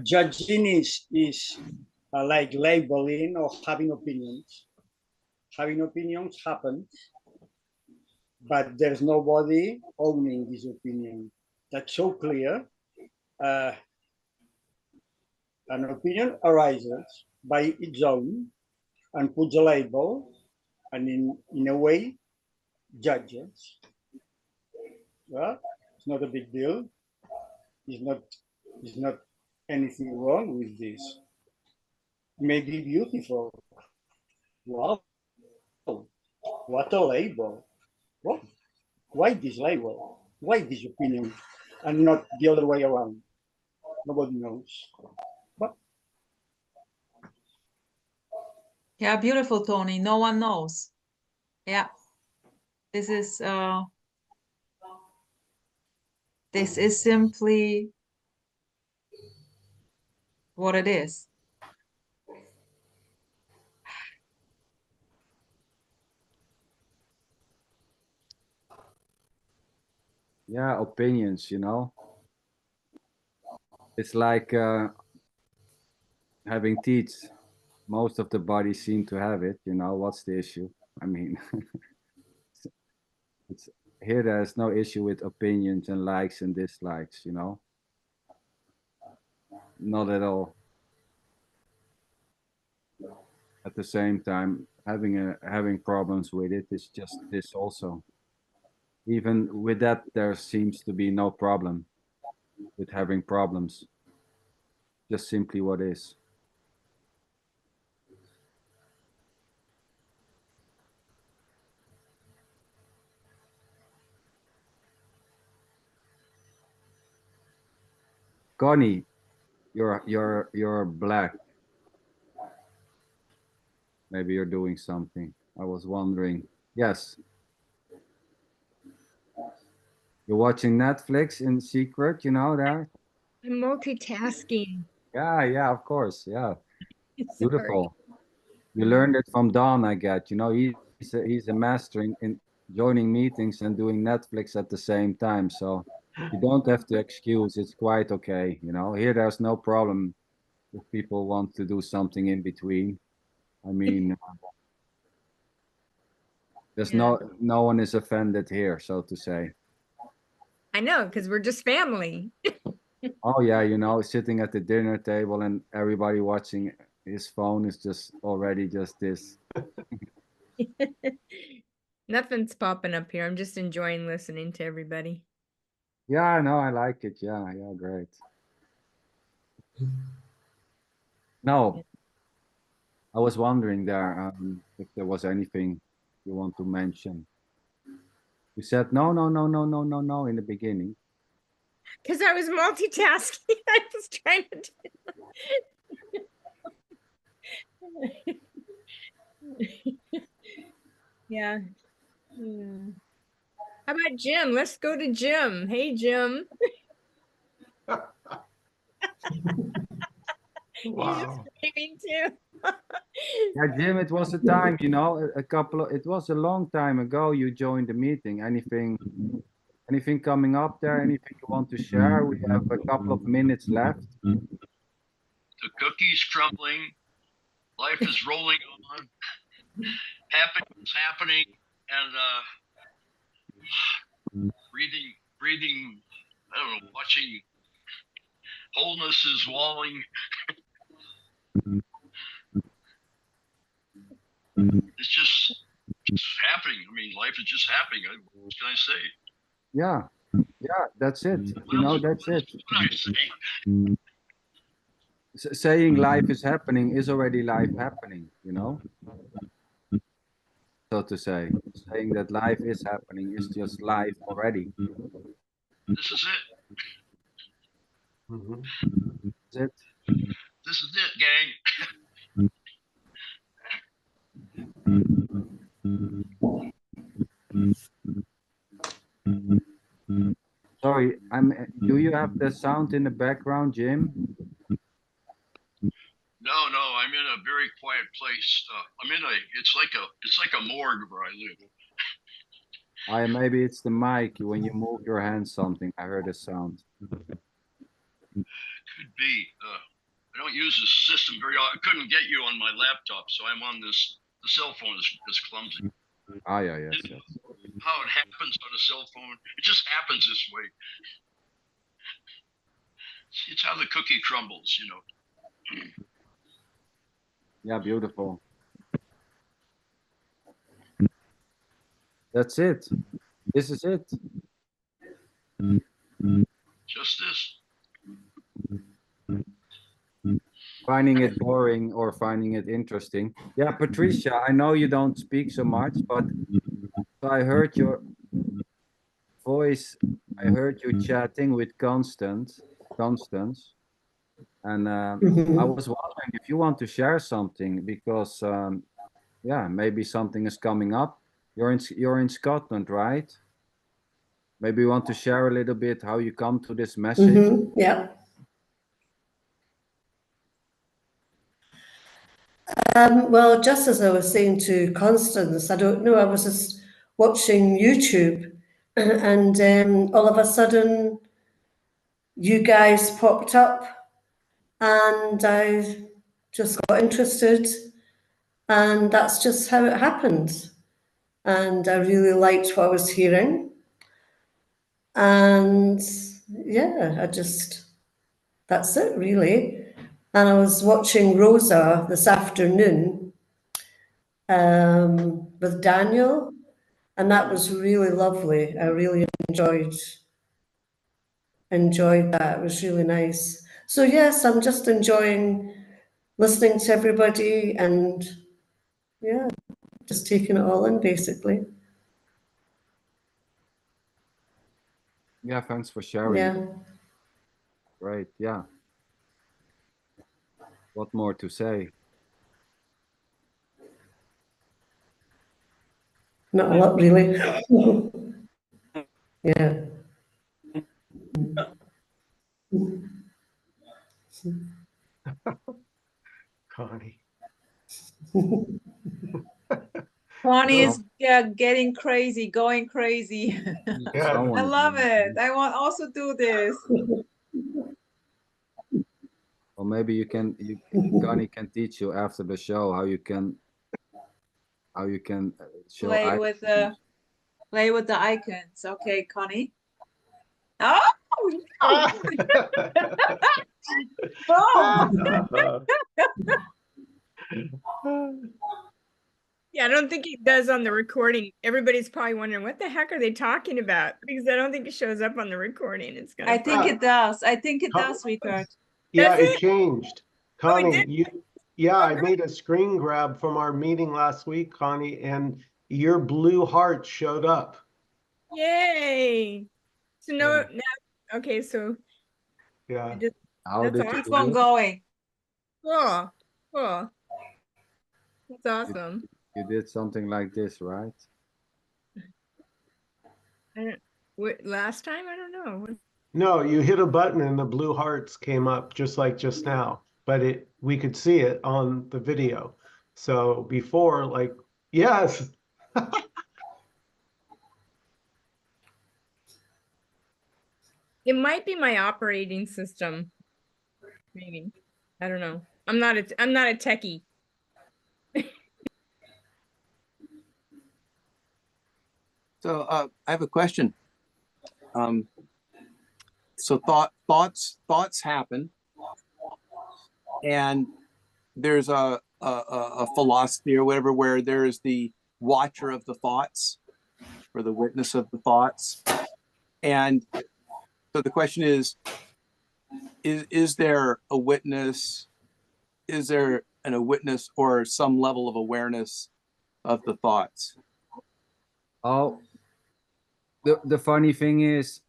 Judging is like labeling or having opinions. Having opinions happens, but there's nobody owning this opinion. That's so clear. An opinion arises by its own and puts a label and in a way judges. Well, it's not a big deal. It's not anything wrong with this. It may be beautiful. Wow, what a label. What? Why this label? Why this opinion? And not the other way around. Nobody knows. But Yeah, beautiful, Tony. No one knows. Yeah. This is simply what it is. Yeah, opinions, you know. It's like having teeth. Most of the body seem to have it, you know. What's the issue? I mean, it's here there's no issue with opinions and likes and dislikes, you know. Not at all. At the same time, having problems with it is just this also. Even with that, there seems to be no problem with having problems. Just simply what is. Connie, you're black. Maybe you're doing something. I was wondering. Yes. You're watching Netflix in secret, you know that? I'm multitasking. Yeah, of course. Yeah. Sorry. Beautiful. You learned it from Don, I get. You know, he's a master in joining meetings and doing Netflix at the same time. So you don't have to excuse. It's quite okay. You know, here there's no problem if people want to do something in between. I mean, there's Yeah. no one is offended here, so to say. I know, because we're just family. Oh yeah, you know, sitting at the dinner table and everybody watching his phone is just already just this. Nothing's popping up here. I'm just enjoying listening to everybody. Yeah, I know, I like it. Yeah, great. No, I was wondering there if there was anything you want to mention. You said no in the beginning. Because I was multitasking. I was trying to do. Yeah. How about Jim? Let's go to Jim. Hey, Jim. Wow. He's waving too. Yeah, Jim, it was a time, you know, it was a long time ago you joined the meeting. Anything coming up there? Anything you want to share? We have a couple of minutes left. The cookie's crumbling. Life is rolling on. Happening's happening, and breathing. I don't know. Watching wholeness is walling. It's just happening. I mean, life is just happening. What can I say? Yeah, that's it. You know, that's it. What can I say? Saying life is happening is already life happening, you know? So to say, saying that life is happening is just life already. This is it. Mhm. That's it. This is it, gang. Sorry, do you have the sound in the background, Jim? No, I'm in a very quiet place. It's like a morgue where I live. Maybe it's the mic. When you move your hand something, I heard a sound. Could be. I don't use this system very often. I couldn't get you on my laptop, so I'm on this. The cell phone is clumsy. Yeah, yes. How it happens on a cell phone, it just happens this way. It's how the cookie crumbles, you know. Yeah, beautiful. That's it. This is it. Just this. Finding it boring or finding it interesting. Yeah, Patricia, I know you don't speak so much, but I heard your voice. I heard you chatting with Constance, and I was wondering if you want to share something because yeah, maybe something is coming up. You're in Scotland, right? Maybe you want to share a little bit how you come to this message. Yeah. Well, just as I was saying to Constance, I don't know, I was just watching YouTube and all of a sudden you guys popped up and I just got interested and that's just how it happened. And I really liked what I was hearing. And yeah, that's it really. And I was watching Rosa this afternoon with Daniel, and that was really lovely. I really enjoyed that. It was really nice. So yes, I'm just enjoying listening to everybody and yeah, just taking it all in basically. Yeah, thanks for sharing. Yeah. Great, yeah. What more to say? Not a lot really. Yeah. Connie. Connie is getting crazy, going crazy. Yeah. I love it. I want also do this. Or maybe Connie can teach you after the show how you can show Play with the icons. Okay, Connie. Oh no. Yeah, I don't think it does on the recording. Everybody's probably wondering what the heck are they talking about? Because I don't think it shows up on the recording. It's gonna. I think it does. I think it does, Richard. Yeah, Does it it? changed. Oh, it Connie, did? I made a screen grab from our meeting last week, Connie, and your blue heart showed up. Yay! So now, okay, so yeah. How did Keep on going. Cool. That's awesome. You did something like this, right? Last time? I don't know. No, you hit a button and the blue hearts came up just like just now, but we could see it on the video. So before, like, yes. It might be my operating system. Maybe. I don't know. I'm not a techie. So I have a question. So thoughts happen, and there's a philosophy or whatever where there is the watcher of the thoughts or the witness of the thoughts, and so the question is there a witness? Is there a witness or some level of awareness of the thoughts? Oh, the funny thing is,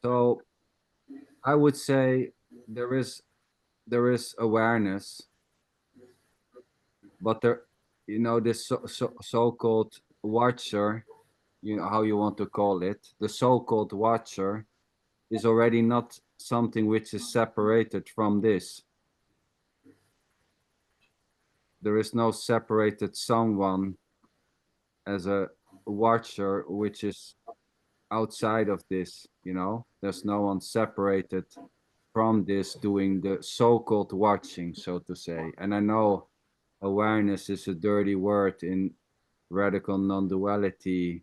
so I would say there is awareness, but this so-called watcher, how you want to call it, the so-called watcher is already not something which is separated from this. there is no separated someone as a watcher which is outside of this, you know. There's no one separated from this doing the so-called watching, so to say. And I know awareness is a dirty word in radical non-duality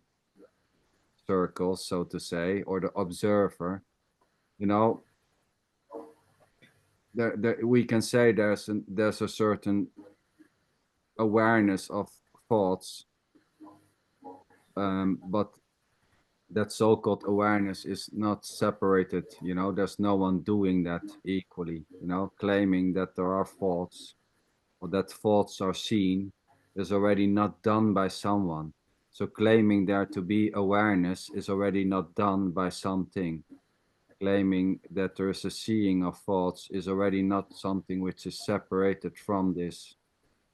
circles, so to say, or the observer, you know. We can say there's a certain awareness of thoughts, but that so-called awareness is not separated, you know. There's no one doing that equally, you know. Claiming that there are thoughts or that thoughts are seen is already not done by someone. So claiming there to be awareness is already not done by something. Claiming that there is a seeing of thoughts is already not something which is separated from this.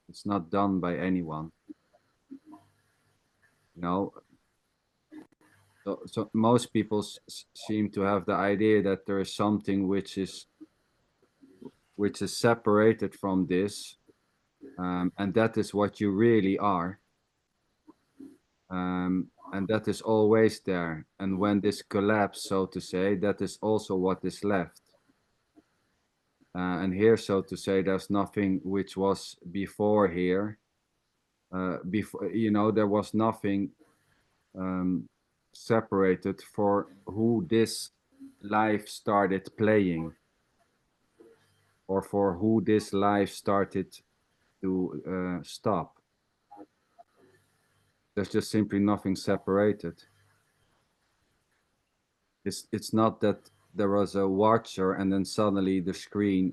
It's not done by anyone. You know, so most people seem to have the idea that there is something which is separated from this, and that is what you really are. And that is always there. And when this collapses, so to say, that is also what is left. And here, so to say, there's nothing which was before here. Before, you know, there was nothing separated for who this life started playing, or for who this life started to stop. There's just simply nothing separated. It's not that there was a watcher and then suddenly the screen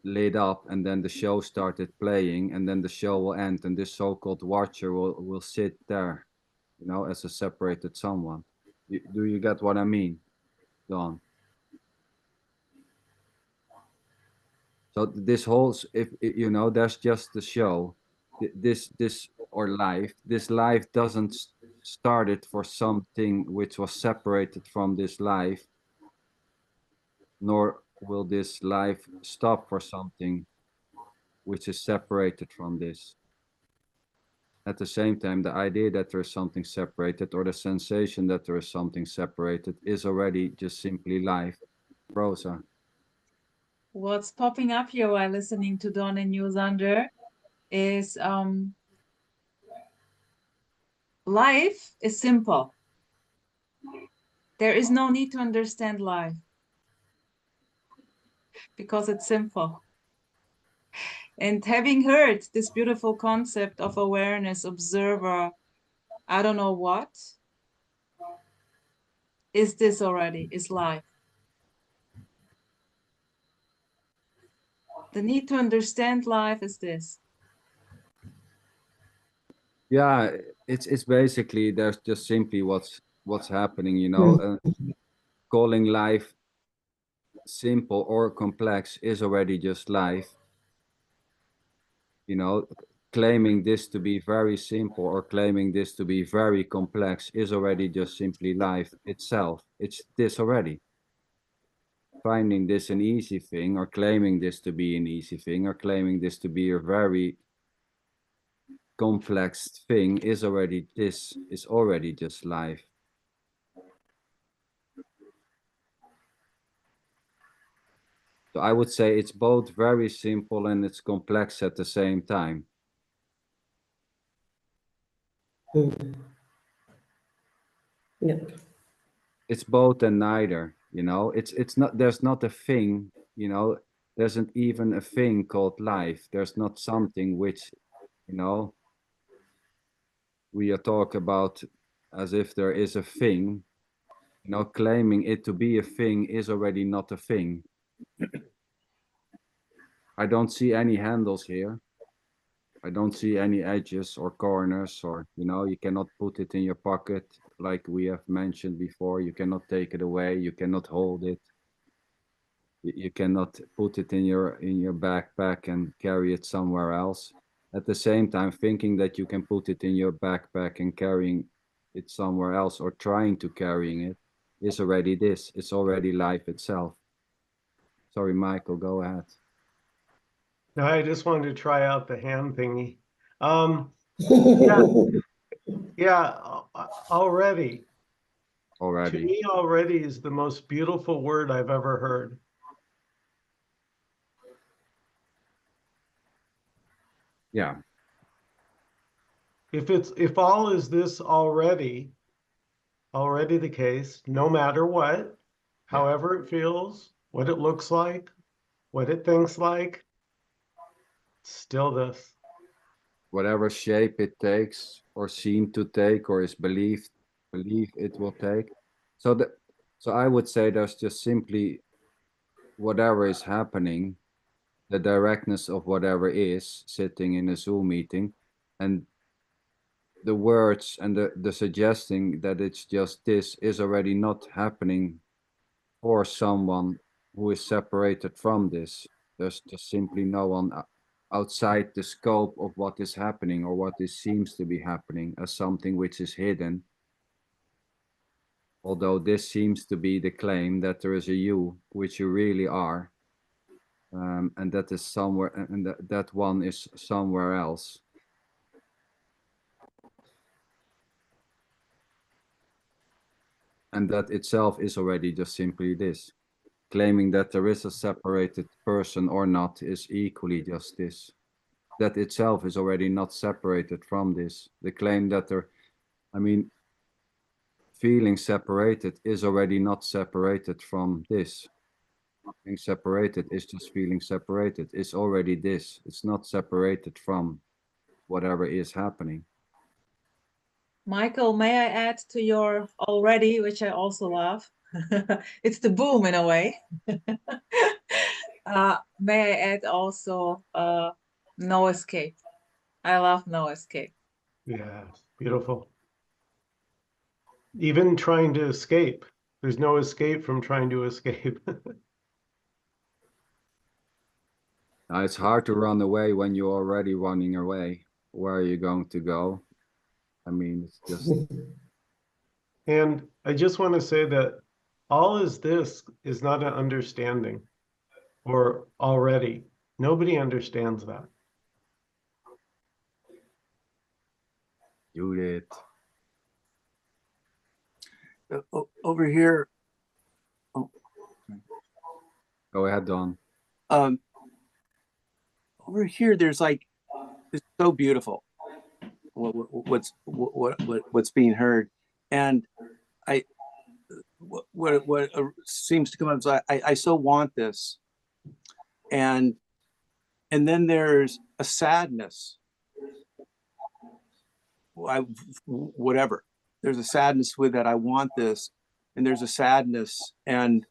lit up and then the show started playing and then the show will end and this so-called watcher will sit there, you know, as a separated someone. Do you get what I mean, Don? So this whole, if you know, that's just the show. This or life. This life doesn't started for something which was separated from this life, nor will this life stop for something which is separated from this. At the same time, the idea that there is something separated or the sensation that there is something separated is already just simply life. Rosa. What's popping up here while listening to Don and you, Sander, is life is simple. There is no need to understand life because it's simple. And having heard this beautiful concept of awareness, observer, I don't know what, is this already, is life. The need to understand life is this. Yeah, it's basically there's just simply what's happening, you know. Calling life simple or complex is already just life. You know, claiming this to be very simple or claiming this to be very complex is already just simply life itself. It's this already. Finding this an easy thing or claiming this to be an easy thing or claiming this to be a very complex thing is already just life. So I would say it's both very simple and it's complex at the same time. Yep. It's both and neither, you know. It's not, there's not a thing, you know, there isn't even a thing called life. There's not something which, you know, we talk about as if there is a thing, you know. Claiming it to be a thing is already not a thing. I don't see any handles here. I don't see any edges or corners, or, you know, you cannot put it in your pocket like we have mentioned before. You cannot take it away. You cannot hold it. You cannot put it in your backpack and carry it somewhere else. At the same time, thinking that you can put it in your backpack and carrying it somewhere else or trying to carrying it is already this. It's already life itself. Sorry, Michael, go ahead. I just wanted to try out the hand thingy. Yeah, already. To Already. me, already is the most beautiful word I've ever heard. Yeah. If all is this already the case, no matter what, however it feels, what it looks like, what it thinks like, still this. Whatever shape it takes or seem to take or is believe it will take. So I would say there's just simply whatever is happening, the directness of whatever is sitting in a Zoom meeting, and the words and the suggesting that it's just this is already not happening for someone who is separated from this. There's just simply no one outside the scope of what is happening or what is seems to be happening as something which is hidden. Although this seems to be the claim that there is a you, which you really are, and that is somewhere, and that one is somewhere else. And that itself is already just simply this. Claiming that there is a separated person or not is equally just this. That itself is already not separated from this. The claim that feeling separated is already not separated from this. Being separated is just feeling separated. It's already this. It's not separated from whatever is happening. Michael, may I add to your already, which I also love? It's the boom in a way. May I add also no escape? I love no escape. Yeah, beautiful. Even trying to escape. There's no escape from trying to escape. It's hard to run away when you're already running away. Where are you going to go? It's just... And I just want to say that all is this is not an understanding or already. Nobody understands that. You did. Over here. Oh. Go ahead, Don. Over here, there's like, it's so beautiful. What's being heard, and what seems to come up is I so want this, and then there's a sadness. Whatever. There's a sadness with that. I want this, and there's a sadness, and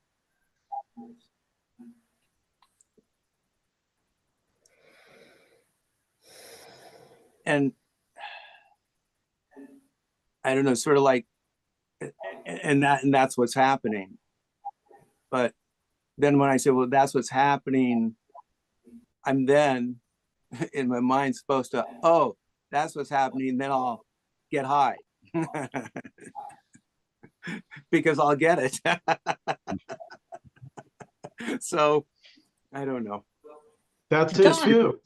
I don't know, sort of like, and that's what's happening. But then when I say, well, that's what's happening, I'm then in my mind supposed to, oh, that's what's happening, then I'll get high. Because I'll get it. So I don't know. That's it too.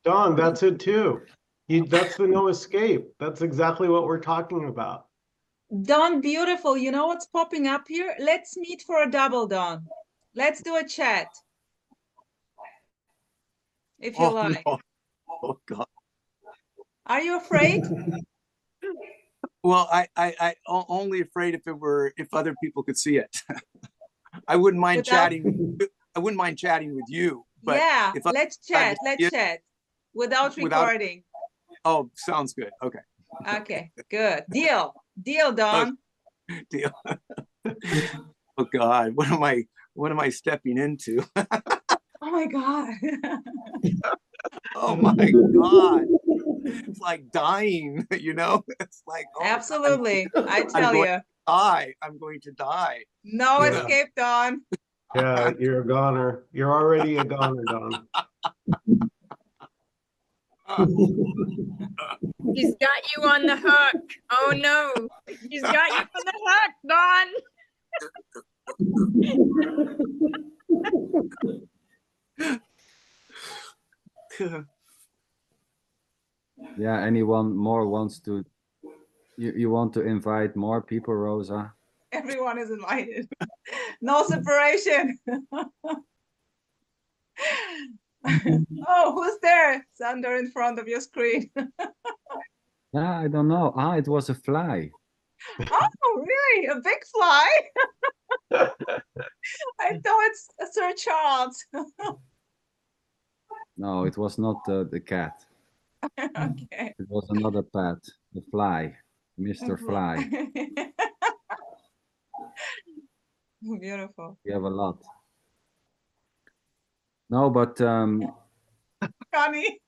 Don, that's it too. That's the no escape. That's exactly what we're talking about. Don, beautiful. You know what's popping up here? Let's meet for a double, Don. Let's do a chat. If you like. No. Oh God. Are you afraid? Well, I only afraid if other people could see it. I wouldn't mind chatting. I wouldn't mind chatting with you. But yeah, let's chat. Let's chat without recording. Oh, sounds good. Okay. Okay, good. Deal, Don. Deal. Oh God, what am I stepping into? Oh my God. Oh my God. It's like dying, you know? It's like, oh, absolutely. I tell you. I'm going to die. No escape, Don. Yeah, you're a goner. You're already a goner, Don. He's got you on the hook. Oh no, he's got you on the hook, Don. Yeah, anyone more wants to, you want to invite more people, Rosa? Everyone is invited. No separation. Oh, who's there? Sander in front of your screen. Yeah, I don't know. Ah, it was a fly. Oh, really? A big fly? I thought it's Sir Charles. No, it was not the cat. Okay. It was another pet, the fly, Mr. Fly. Beautiful. We have a lot. No, but Connie.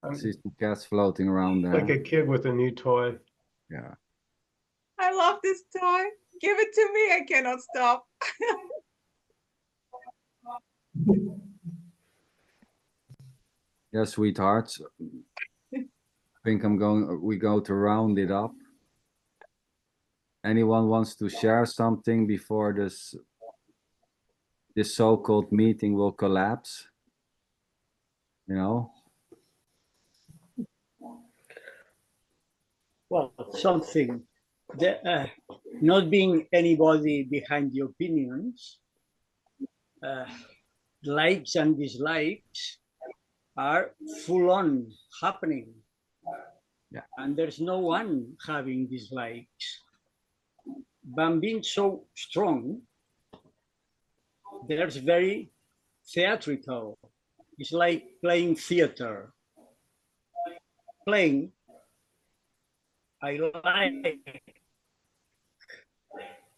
I see some cats floating around there. Like a kid with a new toy. Yeah. I love this toy. Give it to me. I cannot stop. Yeah, sweethearts. I think we go to round it up. Anyone wants to share something before this so-called meeting will collapse? You know? Well, something that not being anybody behind the opinions, likes and dislikes are full on happening. Yeah. And there's no one having dislikes. But being so strong, there's very theatrical. It's like playing theater. Playing, I like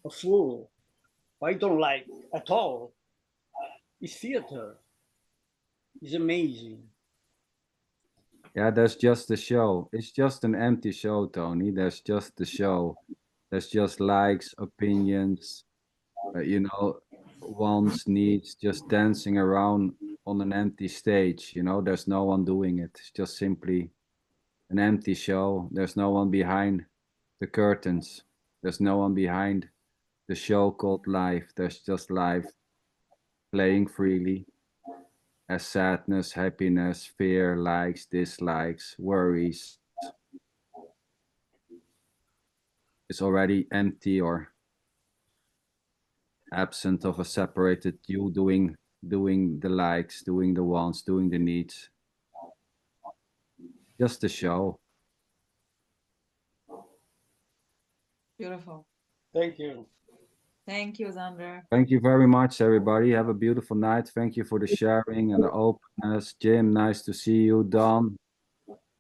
a fool. I don't like at all. It's theater. It's amazing. Yeah, there's just the show. It's just an empty show, Tony. There's just the show. There's just likes, opinions, you know, wants, needs, just dancing around on an empty stage. You know, there's no one doing it. It's just simply an empty show. There's no one behind the curtains. There's no one behind the show called life. There's just life playing freely as sadness, happiness, fear, likes, dislikes, worries. It's already empty or absent of a separated you doing the likes, doing the wants, doing the needs. Just a show. Beautiful. Thank you. Thank you, Sander. Thank you very much, everybody. Have a beautiful night. Thank you for the sharing and the openness. Jim, nice to see you. Don,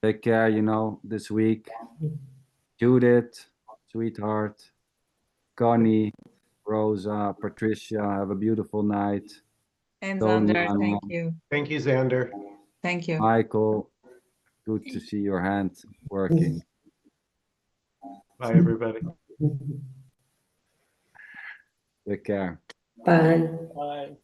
take care, you know, this week. Judith, sweetheart. Connie, Rosa, Patricia, have a beautiful night. And Tony, Sander, thank you. Thank you, Xander. Thank you. Michael, good to see your hand working. Bye, everybody. Take care. Bye. Bye.